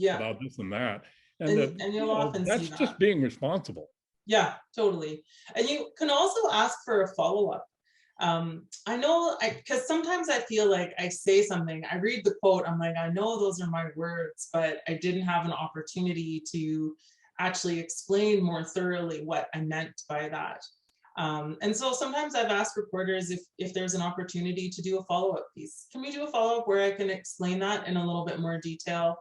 about this and that. And you'll often that's see that. just being responsible. Yeah, totally. And you can also ask for a follow-up. I know, because sometimes I feel like I say something, I read the quote, I'm like, I know those are my words, but I didn't have an opportunity to actually explain more thoroughly what I meant by that. And so sometimes I've asked reporters if there's an opportunity to do a follow-up piece. Can we do a follow-up where I can explain that in a little bit more detail?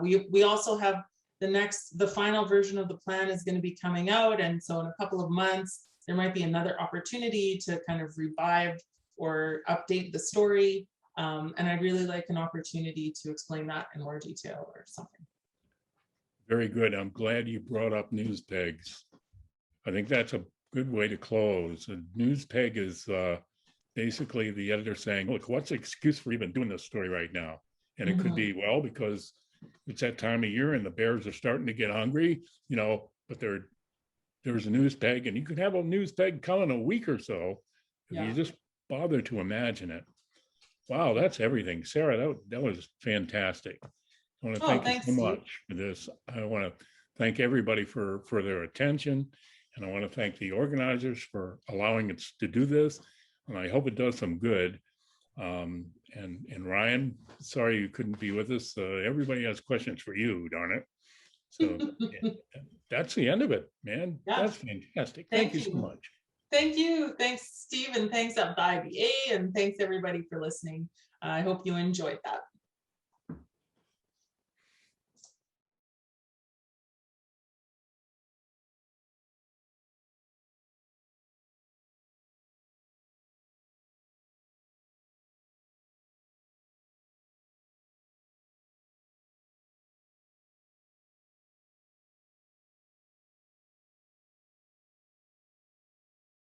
We also have the final version of the plan is going to be coming out. And so in a couple of months, there might be another opportunity to kind of revive or update the story. And I'd really like an opportunity to explain that in more detail or something. Very good. I'm glad you brought up news pegs. I think that's a good way to close. A news peg is basically the editor saying, look, what's the excuse for even doing this story right now? And it could be, well, because it's that time of year and the bears are starting to get hungry, you know, but there's a news peg, and you could have a news peg come in a week or so if you just bother to imagine it. Wow, that's everything. Sarah, that was fantastic. I want to thank you so much for this. I want to thank everybody for their attention, and I want to thank the organizers for allowing us to do this, and I hope it does some good. And Ryan, sorry you couldn't be with us. Everybody has questions for you, darn it. So that's the end of it, man. Yeah. That's fantastic. Thank you so much. Thank you. Thanks, Steve, and thanks at the IBA, and thanks everybody for listening. I hope you enjoyed that.